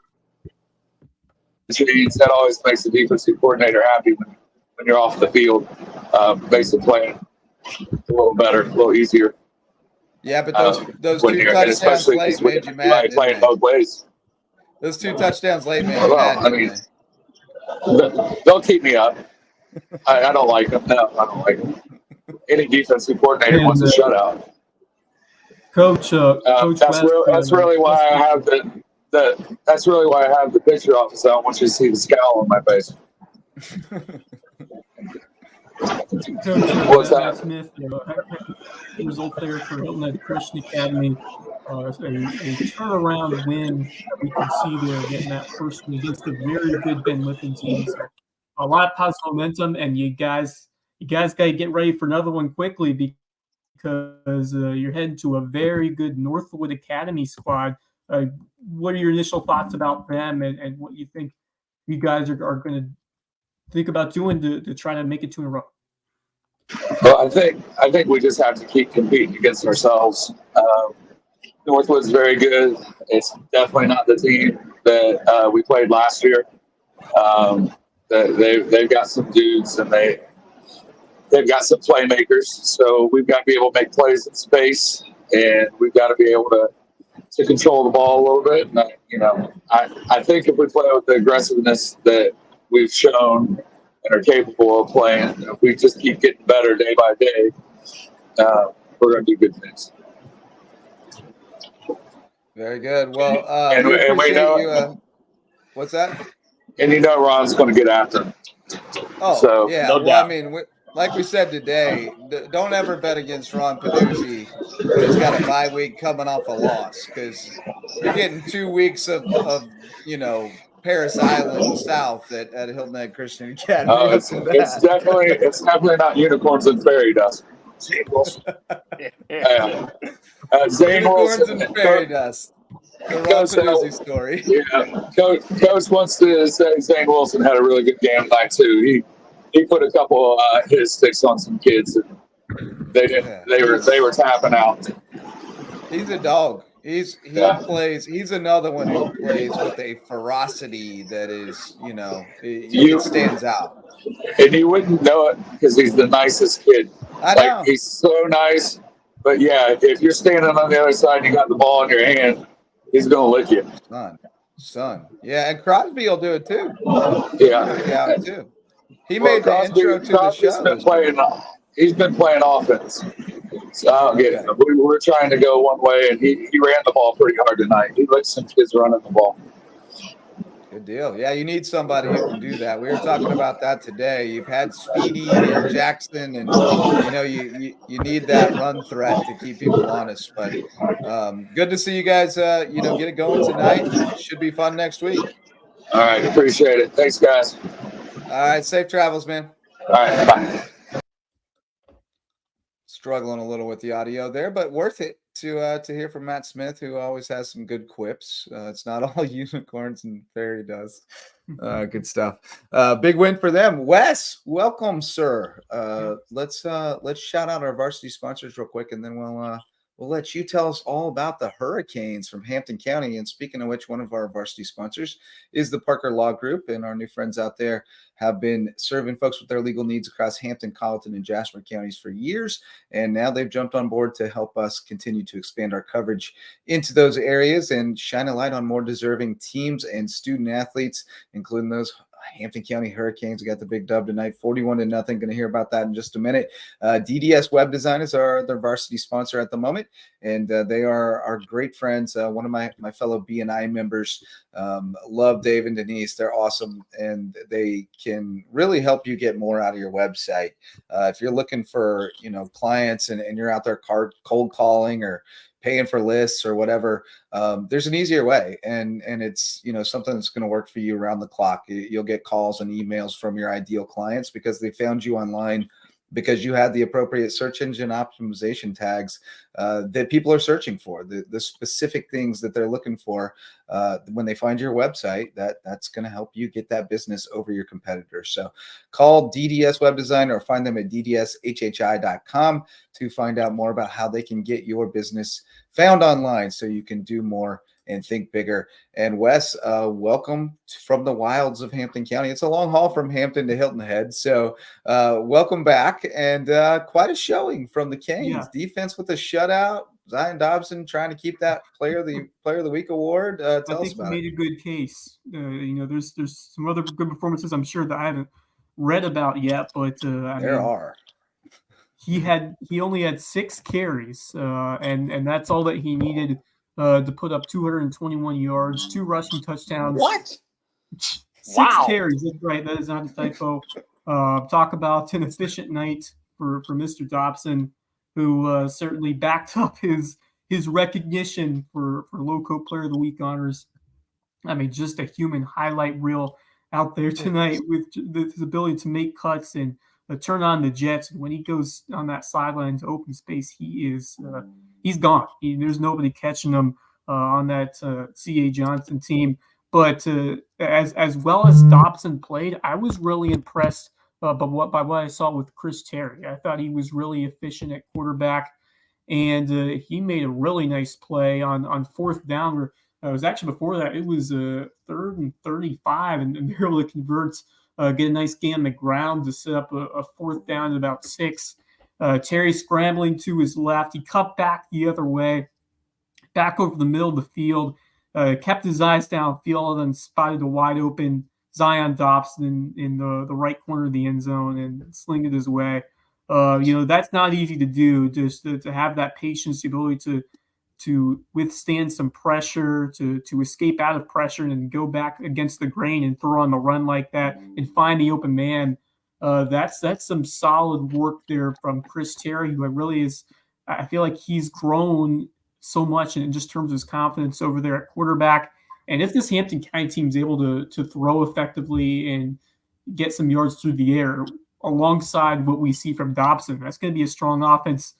G: chains. That always makes the defensive coordinator happy when you're off the field. Makes the play a little better, a little easier.
A: Yeah, but those 2 touchdowns late made you mad.
G: Playing both ways.
A: Those 2 touchdowns late made you mad.
G: I mean, they'll keep me up. I don't like them. No, I don't like them. Any defensive coordinator wants a shutout.
H: Coach,
G: that's really why I have that's really why I have the picture office. I don't want you to see the scowl on my face.
H: Coach Matt Smith, result there for Hilton Head Christian Academy. A turnaround win we can see there, getting that first win against a very good Ben Lippen team. So a lot of positive momentum, and you guys got to get ready for another one quickly because you're heading to a very good Northwood Academy squad. What are your initial thoughts about them and what you think you guys are going to think about doing to try to make it 2 in a row?
G: Well, I think we just have to keep competing against ourselves. Northwood's very good. It's definitely not the team that we played last year. They've got some dudes and they've got some playmakers. So we've got to be able to make plays in space, and we've got to be able to control the ball a little bit. And, I think if we play with the aggressiveness that we've shown and are capable of playing, if we just keep getting better day by day, we're going to do good things.
A: Very good. Well,
G: and we know
A: what's that?
G: And Ron's going to get after him.
A: Oh,
G: so,
A: yeah.
C: No doubt.
A: I mean, like we said today, don't ever bet against Ron Paducci when he's got a bye week coming off a loss, because you're getting 2 weeks of Paris Island South at Hilton Head Christian Academy.
G: Oh, it's definitely not unicorns and fairy dust. Zane Wilson. Zane Wilson
A: and fairy dust. The Ron Paducci story.
G: Yeah, Coach wants to say Zane Wilson had a really good game tonight too. He put a couple his sticks on some kids, and they didn't. Yeah. They were tapping out.
A: He's a dog. He plays. He's another one who plays with a ferocity that is, it stands out.
G: And you wouldn't know it because he's the nicest kid.
A: I know.
G: He's so nice. But yeah, if you're standing on the other side and you got the ball in your hand, he's gonna lick you.
A: Son. Yeah, and Crosby will do it too.
G: Yeah,
A: too. He made the intro to the show.
G: He's been playing offense. So we were trying to go one way, and he ran the ball pretty hard tonight. He let some kids running the ball.
A: Good deal. Yeah, you need somebody who can do that. We were talking about that today. You've had Speedy and Jackson, and you need that run threat to keep people honest. But good to see you guys. Get it going tonight. Should be fun next week.
G: All right, appreciate it. Thanks, guys.
A: All right, safe travels, man.
G: All right, bye.
A: struggling a little with the audio there, but worth it to hear from Matt Smith, who always has some good quips. It's not all unicorns and fairy dust. Good stuff. Big win for them. Wes, welcome, sir. Let's shout out our varsity sponsors real quick, and then we'll let you tell us all about the Hurricanes from Hampton County. And speaking of which, one of our varsity sponsors is the Parker Law Group, and our new friends out there have been serving folks with their legal needs across Hampton, Colleton, and Jasper counties for years. And now they've jumped on board to help us continue to expand our coverage into those areas and shine a light on more deserving teams and student athletes, including those Hampton County Hurricanes. We got the big dub tonight, 41-0. Going to hear about that in just a minute. DDS Web Design is their varsity sponsor at the moment, and they are our great friends. One of my fellow BNI members, love Dave and Denise. They're awesome, and they can really help you get more out of your website. If you're looking for clients and you're out there cold calling or paying for lists or whatever, there's an easier way, and it's something that's going to work for you around the clock. You'll get calls and emails from your ideal clients because they found you online, because you had the appropriate search engine optimization tags that people are searching for, the specific things that they're looking for. When they find your website, that's going to help you get that business over your competitors. So call DDS Web Design or find them at ddshhi.com to find out more about how they can get your business found online so you can do more and think bigger. And Wes, welcome from the wilds of Hampton County. It's a long haul from Hampton to Hilton Head, so welcome back, and quite a showing from the Canes. Yeah. Defense with a shutout. Zion Dobson trying to keep that Player of the Week award. Tell us about it.
H: I think he made a good case. There's some other good performances I'm sure that I haven't read about yet, but
A: there are.
H: He only had 6 carries, and that's all that he needed to put up 221 yards, 2 rushing touchdowns.
C: What?
H: 6 carries. That's right. That is not a typo. Talk about an efficient night for Mr. Dobson, who certainly backed up his recognition for Lowco Player of the Week honors. I mean, just a human highlight reel out there tonight with his ability to make cuts and turn on the jets. When he goes on that sideline to open space, he's gone. There's nobody catching him on that C.A. Johnson team. But as well as Dobson played, I was really impressed by what I saw with Chris Terry. I thought he was really efficient at quarterback, and he made a really nice play on 4th down. Where it was actually before that, it was 3rd and 35, and they're able to convert, get a nice gain on the ground to set up a 4th down at about 6. Terry scrambling to his left. He cut back the other way, back over the middle of the field, kept his eyes downfield, and spotted a wide open Zion Dobson in the right corner of the end zone and sling it his way. That's not easy to do, just to have that patience, the ability to withstand some pressure, to escape out of pressure and go back against the grain and throw on the run like that and find the open man. That's some solid work there from Chris Terry, who really is. I feel like he's grown so much in just terms of his confidence over there at quarterback. And if this Hampton County team is able to throw effectively and get some yards through the air alongside what we see from Dobson, that's going to be a strong offense.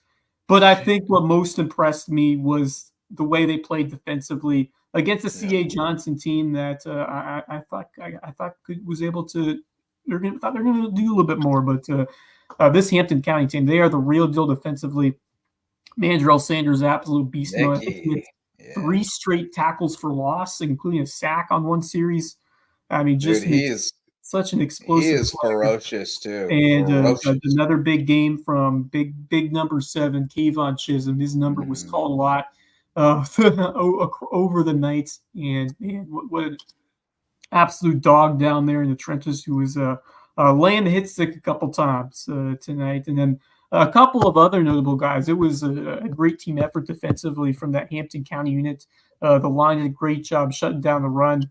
H: But I think what most impressed me was the way they played defensively against the C.A. Johnson team that I thought was able to. They're going to do a little bit more, but this Hampton County team, they are the real deal defensively. Mandrell Sanders, absolute beast. 3 straight tackles for loss, including a sack on one series. I mean, he is such an explosive.
A: He is player. Ferocious too.
H: And another big game from big number 7, Kayvon Chisholm. His number was called a lot over the night, and what an absolute dog down there in the trenches, who was laying the hit stick a couple times tonight. And then a couple of other notable guys. It was a great team effort defensively from that Hampton County unit. The line did a great job shutting down the run.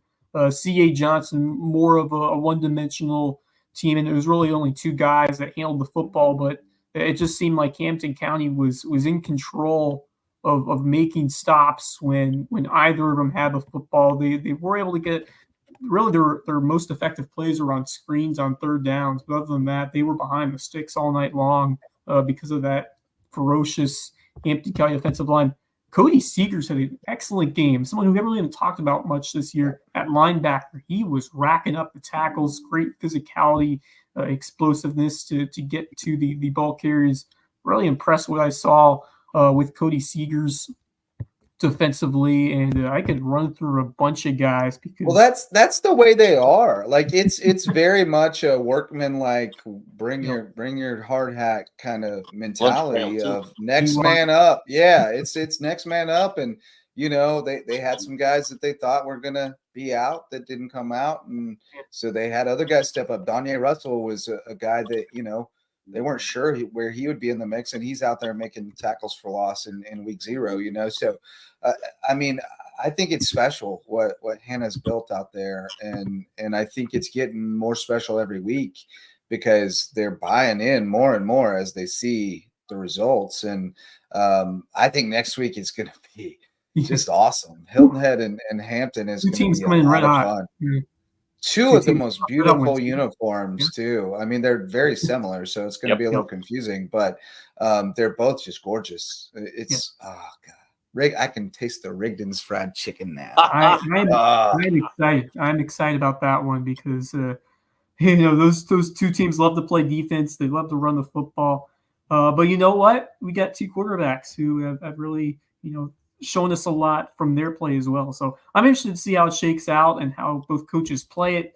H: C.A. Johnson, more of a one-dimensional team, and it was really only 2 guys that handled the football, but it just seemed like Hampton County was in control of making stops when either of them had the football. They were able to get really their most effective plays were on screens on 3rd downs, but other than that, they were behind the sticks all night long because of that ferocious Hampton County offensive line. Cody Seegers had an excellent game. Someone who we really haven't talked about much this year at linebacker. He was racking up the tackles, great physicality, explosiveness to get to the ball carriers. Really impressed what I saw with Cody Seegers defensively, and I could run through a bunch of guys because
A: that's the way they are. Like it's very much a workman, like bring your hard hat kind of mentality of next man up. Yeah, it's next man up, and they had some guys that they thought were gonna be out that didn't come out, and so they had other guys step up. Danye Russell was a guy that they weren't sure where he would be in the mix, and he's out there making tackles for loss in week 0. So I mean, I think it's special what Hannah's built out there, and I think it's getting more special every week because they're buying in more and more as they see the results. And I think next week is going to be just awesome. Hilton Head and Hampton is going to be a lot of fun. Two of the most beautiful uniforms too. I mean, they're very similar, so it's going to be a little confusing, but they're both just gorgeous. It's oh god. I can taste the Rigdon's fried chicken now.
H: I'm excited. I'm excited about that one because those two teams love to play defense. They love to run the football. But you know what? We got 2 quarterbacks who have really shown us a lot from their play as well. So I'm interested to see how it shakes out and how both coaches play it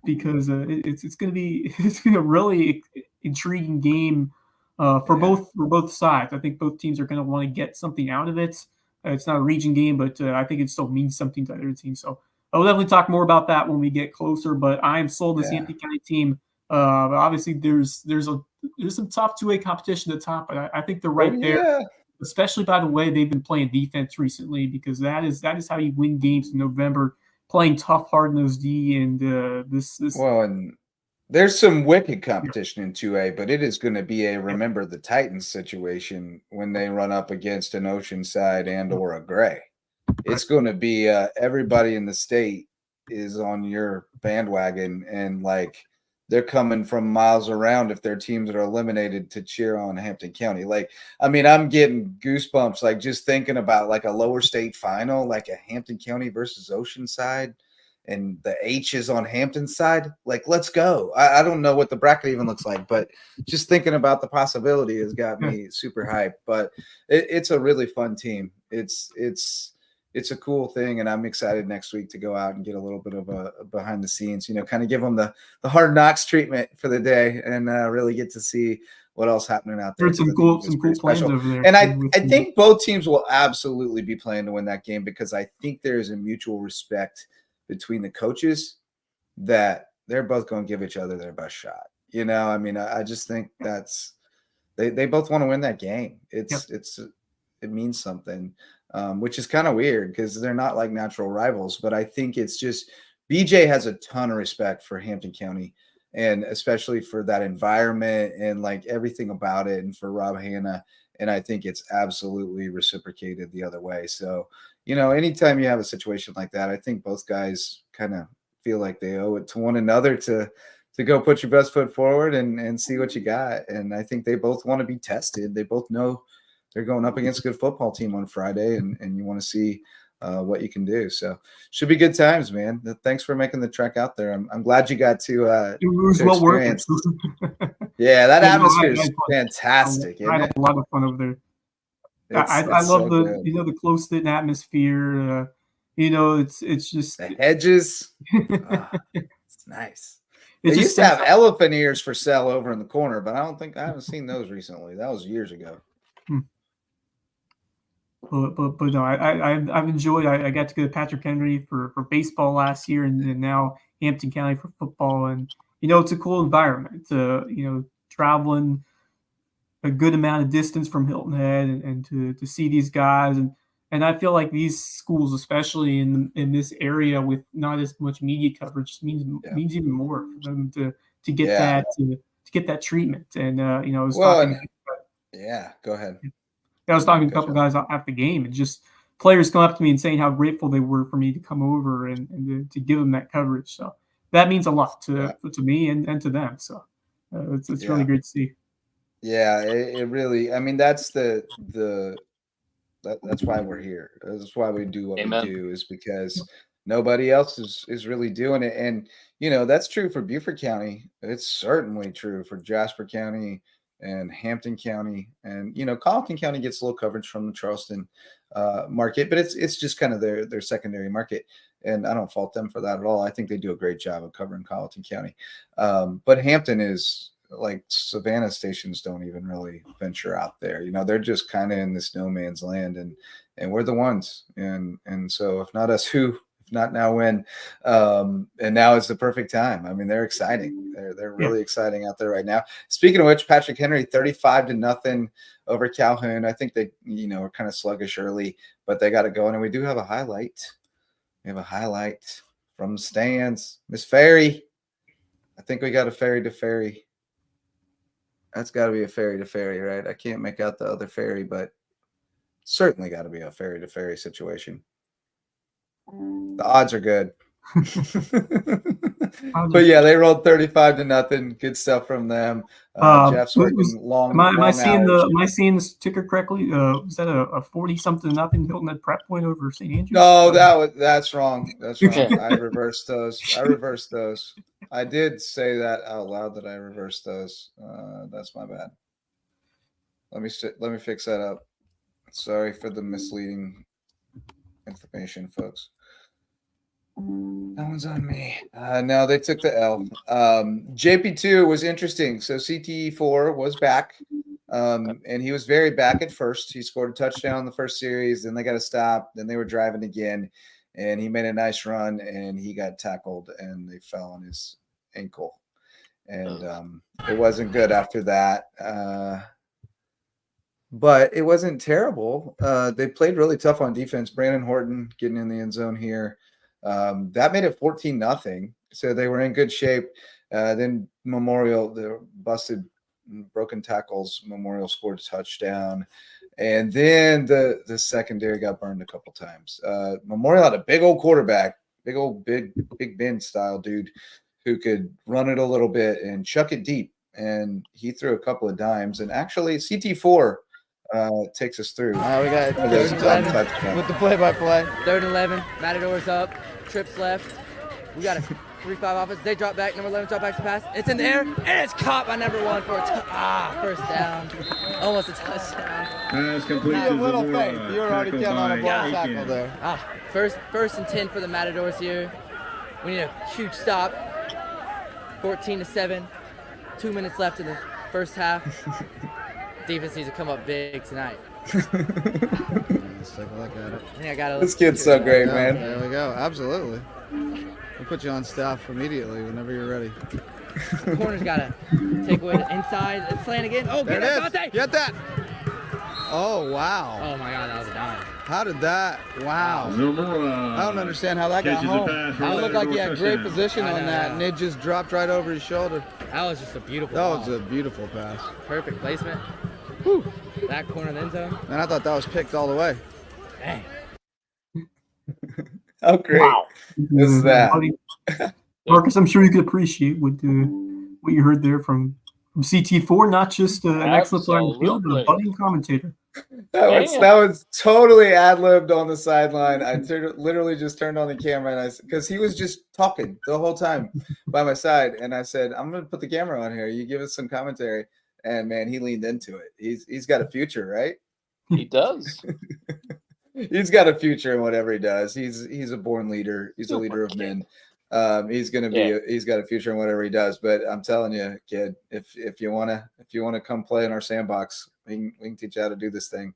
H: because it's going to be a really intriguing game for both sides. I think both teams are going to want to get something out of it. It's not a region game, but I think it still means something to either team. So I'll definitely talk more about that when we get closer. But I am sold this Hampton County team. But obviously, there's some tough 2A competition at the top, but I think they're right there. Especially by the way they've been playing defense recently, because that is how you win games in November. Playing tough, hard-nosed D, and this. Well,
A: and there's some wicked competition in 2A, but it is going to be a remember the Titans situation when they run up against an Oceanside and or a Gray. It's going to be everybody in the state is on your bandwagon, and like they're coming from miles around if their teams are eliminated to cheer on Hampton County. Like, I mean, I'm getting goosebumps like just thinking about like a lower state final, like a Hampton County versus Oceanside. And the H is on Hampton's side. Like, let's go. I don't know what the bracket even looks like, but just thinking about the possibility has got me super hyped. But it's a really fun team. It's a cool thing, and I'm excited next week to go out and get a little bit of a behind the scenes, kind of give them the hard knocks treatment for the day and really get to see what else happening out there.
H: Some cool plans over there.
A: And I think both teams will absolutely be playing to win that game because I think there is a mutual respect between the coaches that they're both going to give each other their best shot. I mean, I just think that's they both want to win that game. It means something, which is kind of weird because they're not like natural rivals. But I think it's just BJ has a ton of respect for Hampton County, and especially for that environment and like everything about it, and for Rob Hanna. And I think it's absolutely reciprocated the other way. So, anytime you have a situation like that, I think both guys kind of feel like they owe it to one another to go put your best foot forward and see what you got. And I think they both want to be tested. They both know they're going up against a good football team on Friday, and you want to see what you can do. So should be good times, man. Thanks for making the trek out there. I'm glad you got to experience. Yeah, that atmosphere is fantastic.
H: I had a lot of fun over there. I love so the close-knit atmosphere. It's just
A: the hedges. It's nice. They used to have elephant ears for sale over in the corner, but I haven't seen those recently. That was years ago.
H: But no, I've enjoyed. I got to go to Patrick Henry for baseball last year, and now Hampton County for football, and it's a cool environment. Traveling a good amount of distance from Hilton Head and to see these guys, and I feel like these schools, especially in this area with not as much media coverage, means even more for them to get that treatment. And
A: go ahead.
H: I was talking to a couple guys after the game, and just players come up to me and saying how grateful they were for me to come over and to give them that coverage. So that means a lot to me and to them. So it's really great to see.
A: Yeah, it really. I mean, that's that's why we're here. That's why we do what
C: Amen.
A: we do, is because nobody else is really doing it. And that's true for Beaufort County. It's certainly true for Jasper County and Hampton County, and Colleton County gets a little coverage from the Charleston market, but it's just kind of their secondary market, and I don't fault them for that at all. I think they do a great job of covering Colleton County, but Hampton is like Savannah stations don't even really venture out there. They're just kind of in this no man's land, and we're the ones. And so if not us, who? If not now, when? And now is the perfect time. I mean, they're exciting. They're really exciting out there right now. Speaking of which, Patrick Henry 35-0 over Calhoun. I think they are kind of sluggish early, but they got to go. And we do have a highlight. We have a highlight from the stands. Miss Ferry. I think we got a ferry to ferry. That's got to be a ferry to ferry, right? I can't make out the other ferry, but certainly got to be a ferry to ferry situation. The odds are good. But yeah, they rolled 35-0. Good stuff from them. Jeff's working long.
H: Am I seeing this ticker correctly? Was that a 40-something-0 Hilton Head Prep point over St. Andrews?
A: No, that's wrong. That's wrong. I reversed those. I did say that out loud that I reversed those. That's my bad. Let me fix that up. Sorry for the misleading information, folks. That one's on me. No, they took the L. JP2 was interesting. So CTE4 was back, and he was very back at first. He scored a touchdown in the first series. Then they got to stop. Then they were driving again, and he made a nice run, and he got tackled, and they fell on his ankle. And it wasn't good after that. But it wasn't terrible. They played really tough on defense. Brandon Horton getting in the end zone here. That made it 14-0. So they were in good shape. Then Memorial, the busted, broken tackles, Memorial scored a touchdown. And then the secondary got burned a couple times. Memorial had a big old quarterback, big Ben style dude who could run it a little bit and chuck it deep. And he threw a couple of dimes. And actually, CT4 takes us through.
I: We got
A: those
I: with the play-by-play. 3rd and 11. Matadors up. Trips left. We got a 3-5 offense. They drop back. Number 11 drop back to pass. It's in the air, and it's caught by number 1 for a first down. Almost a touchdown.
J: That's complete.
I: A little faith. You were already counting on a block tackle there. First and 10 for the Matadors here. We need a huge stop. 14-7. 2 minutes left in the first half. Defense needs to come up big tonight.
J: Let's take a look at it.
I: I think I got
A: this kid's so great, man.
J: There we go. Absolutely. We'll put you on staff immediately whenever you're ready.
I: The corner's got to take away the inside. It's slant again. Oh,
J: there
I: get
J: it is. Get that. Oh, wow.
I: Oh, my God. That was a dime.
J: How did that? Wow. I don't understand how that got home. That looked like he had great position on that, and it just dropped right over his shoulder.
I: That was just a beautiful
J: That
I: ball.
J: was a beautiful pass.
I: Perfect placement.
J: Whew.
I: That corner of the end zone.
J: And I thought that was picked all the way.
I: Dang.
A: How great is that?
H: Marcus, I'm sure you could appreciate what you heard there from CT4, not just an excellent player on the field, but a budding commentator.
A: That was totally ad-libbed on the sideline. I literally just turned on the camera, and because he was just talking the whole time by my side, and I said, "I'm going to put the camera on here. You give us some commentary." And man, he leaned into it. He's got a future, right?
C: He does.
A: He's got a future in whatever he does. He's a born leader. He's a leader of men. He's gonna be. He's got a future in whatever he does. But I'm telling you, kid, if you wanna come play in our sandbox, we can teach you how to do this thing.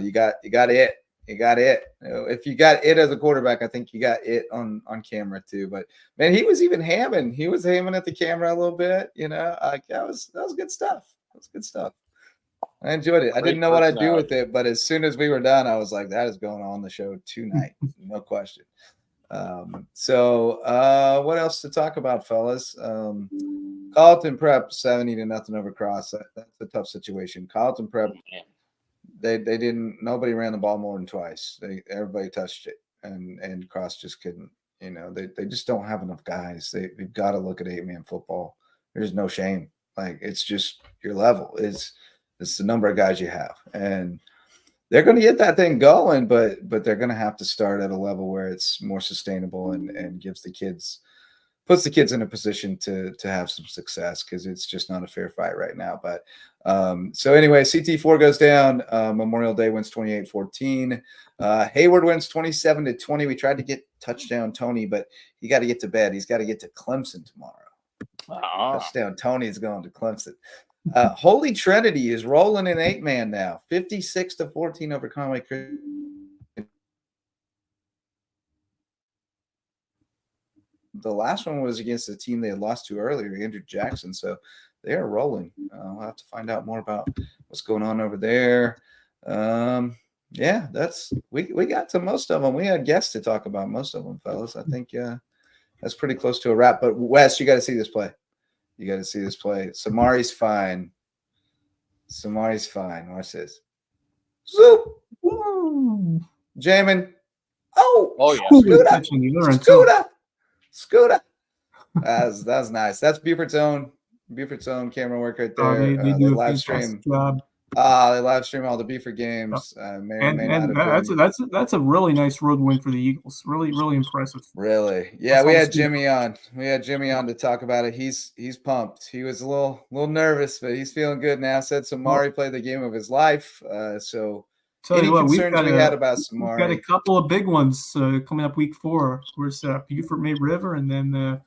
A: You got it. You got it. If you got it as a quarterback, I think you got it on camera too. But man, he was even hamming. He was hamming at the camera a little bit. Like that was good stuff. That was good stuff. I enjoyed it. I didn't know what I'd do with it, but as soon as we were done, I was like, that is going on the show tonight. No question. So what else to talk about, fellas? Colleton Prep 70-0 over Cross. That's a tough situation. Colleton Prep, nobody ran the ball more than twice. Everybody touched it, and Cross just couldn't. They just don't have enough guys. We've got to look at 8-man football. There's no shame. Like it's just your level. It's the number of guys you have, and they're going to get that thing going. But they're going to have to start at a level where it's more sustainable and puts the kids in a position to have some success, because it's just not a fair fight right now. But so anyway, CT4 goes down. Memorial Day wins 28-14. Hayward wins 27-20. We tried to get touchdown Tony, but he got to get to bed. He's got to get to Clemson tomorrow. Touchdown Tony is going to Clemson. Holy Trinity is rolling in 8-man now, 56-14 over Conway Christian. The last one was against a team they had lost to earlier, Andrew Jackson. So they are rolling. We'll have to find out more about what's going on over there. Yeah, we got to most of them. We had guests to talk about most of them, fellas. I think that's pretty close to a wrap. But Wes, you got to see this play. You got to see this play. Samari's fine. Watch this. Zoop. Jamin. Oh yeah. Scooter. That's nice. That's Buford's own camera work right there.
H: They do a
A: live stream.
H: Job.
A: They live stream all the Buford games.
H: That's a really nice road win for the Eagles. Really, really impressive.
A: Really, yeah. We had Jimmy on. To talk about it. He's pumped. He was a little nervous, but he's feeling good now. Said Samari played the game of his life. So any concerns we had about Samari?
H: We've got a couple of big ones coming up week 4. Of course, Buford May River, and then the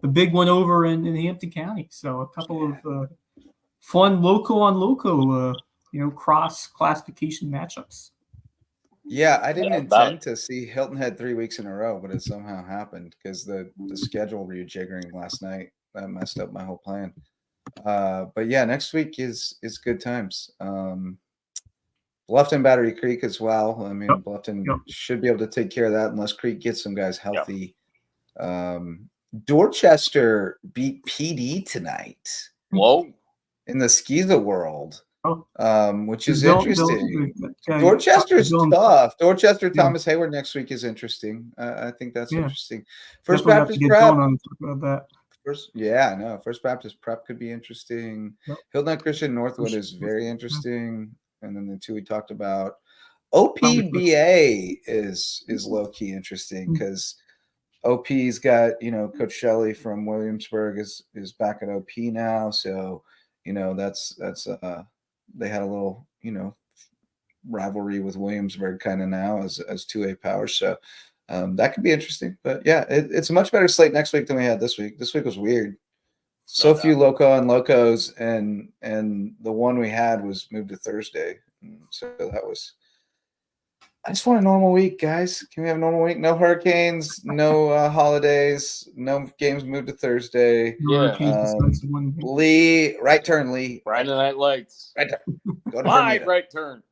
H: big one over in Hampton County. So a couple of fun loco on loco. Cross classification matchups.
A: Yeah, I didn't intend to see Hilton Head 3 weeks in a row, but it somehow happened because the schedule rejiggering last night that messed up my whole plan. But yeah, next week is good times. Bluffton, Battery Creek as well. I mean, Bluffton should be able to take care of that unless Creek gets some guys healthy. Dorchester beat PD tonight.
C: Whoa.
A: In the Skeeza world. Which is interesting. Dorchester's tough. Dorchester, Thomas Hayward next week is interesting. I think that's interesting. First Baptist Prep. First Baptist Prep could be interesting. Hilton Head Christian Northwood is very interesting. And then the two we talked about. OPBA is low key interesting because OP's got Coach Shelley from Williamsburg is back at OP now, so that's they had a little, rivalry with Williamsburg kind of now as 2A power. So that could be interesting. But yeah, it's a much better slate next week than we had this week. This week was weird. So few Loco and Locos, and the one we had was moved to Thursday. So that was. I just want a normal week, guys. Can we have a normal week? No hurricanes, no holidays, no games moved to Thursday.
C: Yeah.
A: Lee, right turn, Lee.
C: Friday Night Lights.
A: Right turn. Go to
C: My
A: Bermuda.
C: right turn.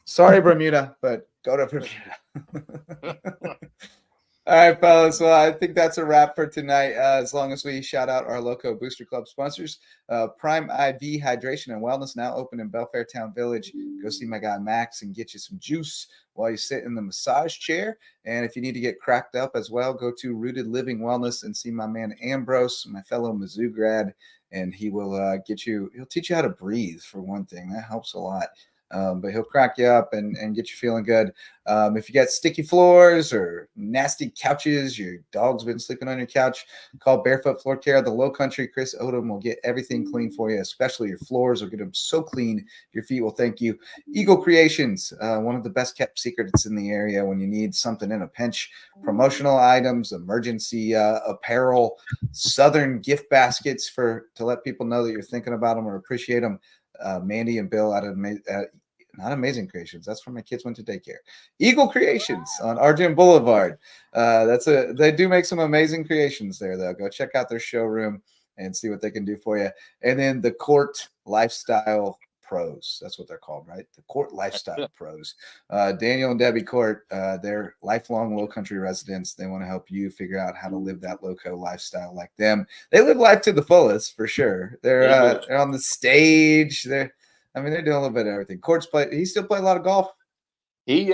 A: Sorry, Bermuda, but go to Bermuda. All right, fellas. Well, I think that's a wrap for tonight. As long as we shout out our Lowco Booster Club sponsors, Prime IV Hydration and Wellness now open in Belfair Town Village. Go see my guy Max and get you some juice while you sit in the massage chair. And if you need to get cracked up as well, go to Rooted Living Wellness and see my man Ambrose, my fellow Mizzou grad, and he will he'll teach you how to breathe for one thing. That helps a lot. But he'll crack you up and get you feeling good. If you got sticky floors or nasty couches, your dog's been sleeping on your couch, call Barefoot Floor Care. The Low Country Chris Odom will get everything clean for you, especially your floors will get them so clean your feet will thank you. Eagle Creations, one of the best kept secrets in the area when you need something in a pinch. Promotional items, emergency apparel, Southern gift baskets to let people know that you're thinking about them or appreciate them. Mandy and Bill out of not Amazing Creations. That's where my kids went to daycare. Eagle Creations on Argent Boulevard. They do make some amazing creations there, though. Go check out their showroom and see what they can do for you. And then the Court Lifestyle Pros. That's what they're called, right? The Court Lifestyle Pros. Daniel and Debbie Court, they're lifelong Low Country residents. They want to help you figure out how to live that Loco lifestyle like them. They live life to the fullest, for sure. They're on the stage. They're doing a little bit of everything. Court's he still play a lot of golf.
C: He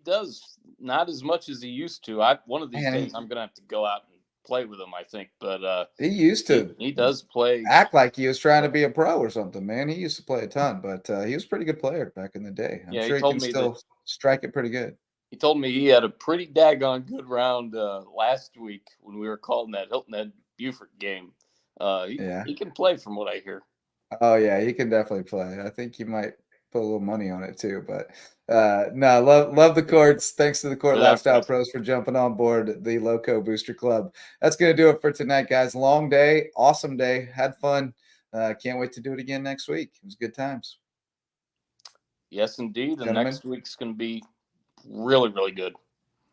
C: does not as much as he used to. One of these days I'm gonna have to go out and play with him, I think. But
A: he used to
C: he does play,
A: act like he was trying to be a pro or something, man. He used to play a ton, but he was a pretty good player back in the day. I'm sure he can still strike it pretty good.
C: He told me he had a pretty daggone good round last week when we were calling that Hilton Head Buford game. He can play from what I hear.
A: Oh yeah, he can definitely play. I think he might put a little money on it too. But no, love the courts. Thanks to the Court Lifestyle Pros for jumping on board the Lowco Booster Club. That's gonna do it for tonight, guys. Long day, awesome day, had fun. Can't wait to do it again next week. It was good times.
C: Yes, indeed. And next week's gonna be really, really good.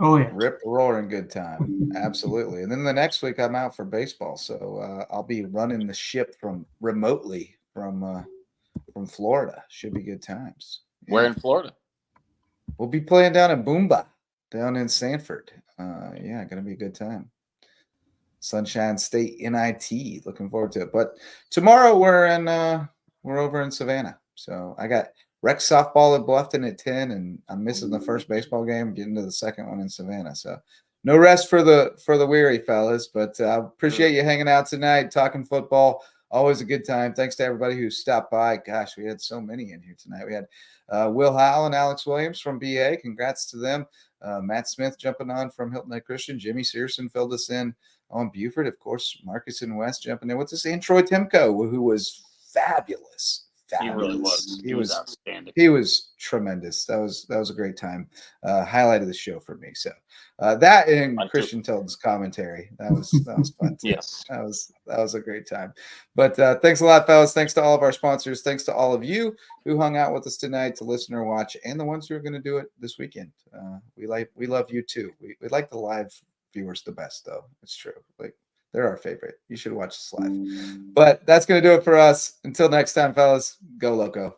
H: Oh yeah,
A: rip roaring good time, absolutely. And then the next week I'm out for baseball, so I'll be running the ship from remotely from Florida. Should be good times.
C: Yeah. Where in Florida?
A: We'll be playing down in Boomba, down in Sanford. Yeah, gonna be a good time. Sunshine State NIT. Looking forward to it. But tomorrow we're over in Savannah, so I got rec softball at Bluffton at 10, and I'm missing the first baseball game, getting to the second one in Savannah. So no rest for the weary, fellas. But I appreciate you hanging out tonight, talking football. Always a good time. Thanks to everybody who stopped by. Gosh, we had so many in here tonight. We had Will Howell and Alex Williams from BA. Congrats to them. Matt Smith jumping on from Hilton Head Christian. Jimmy Searson filled us in on Buford. Of course, Marcus and West jumping in with us. And Troy Timko, who was fabulous.
C: He really was. He was outstanding.
A: He was tremendous. That was a great time. Highlight of the show for me. So that and Christian Tilton's commentary. That was fun too.
C: Yes.
A: That was a great time. But thanks a lot, fellas. Thanks to all of our sponsors. Thanks to all of you who hung out with us tonight to listen or watch, and the ones who are going to do it this weekend. We love you too. We like the live viewers the best, though. It's true. Like, they're our favorite. You should watch us live. But that's going to do it for us. Until next time, fellas, go Lowco.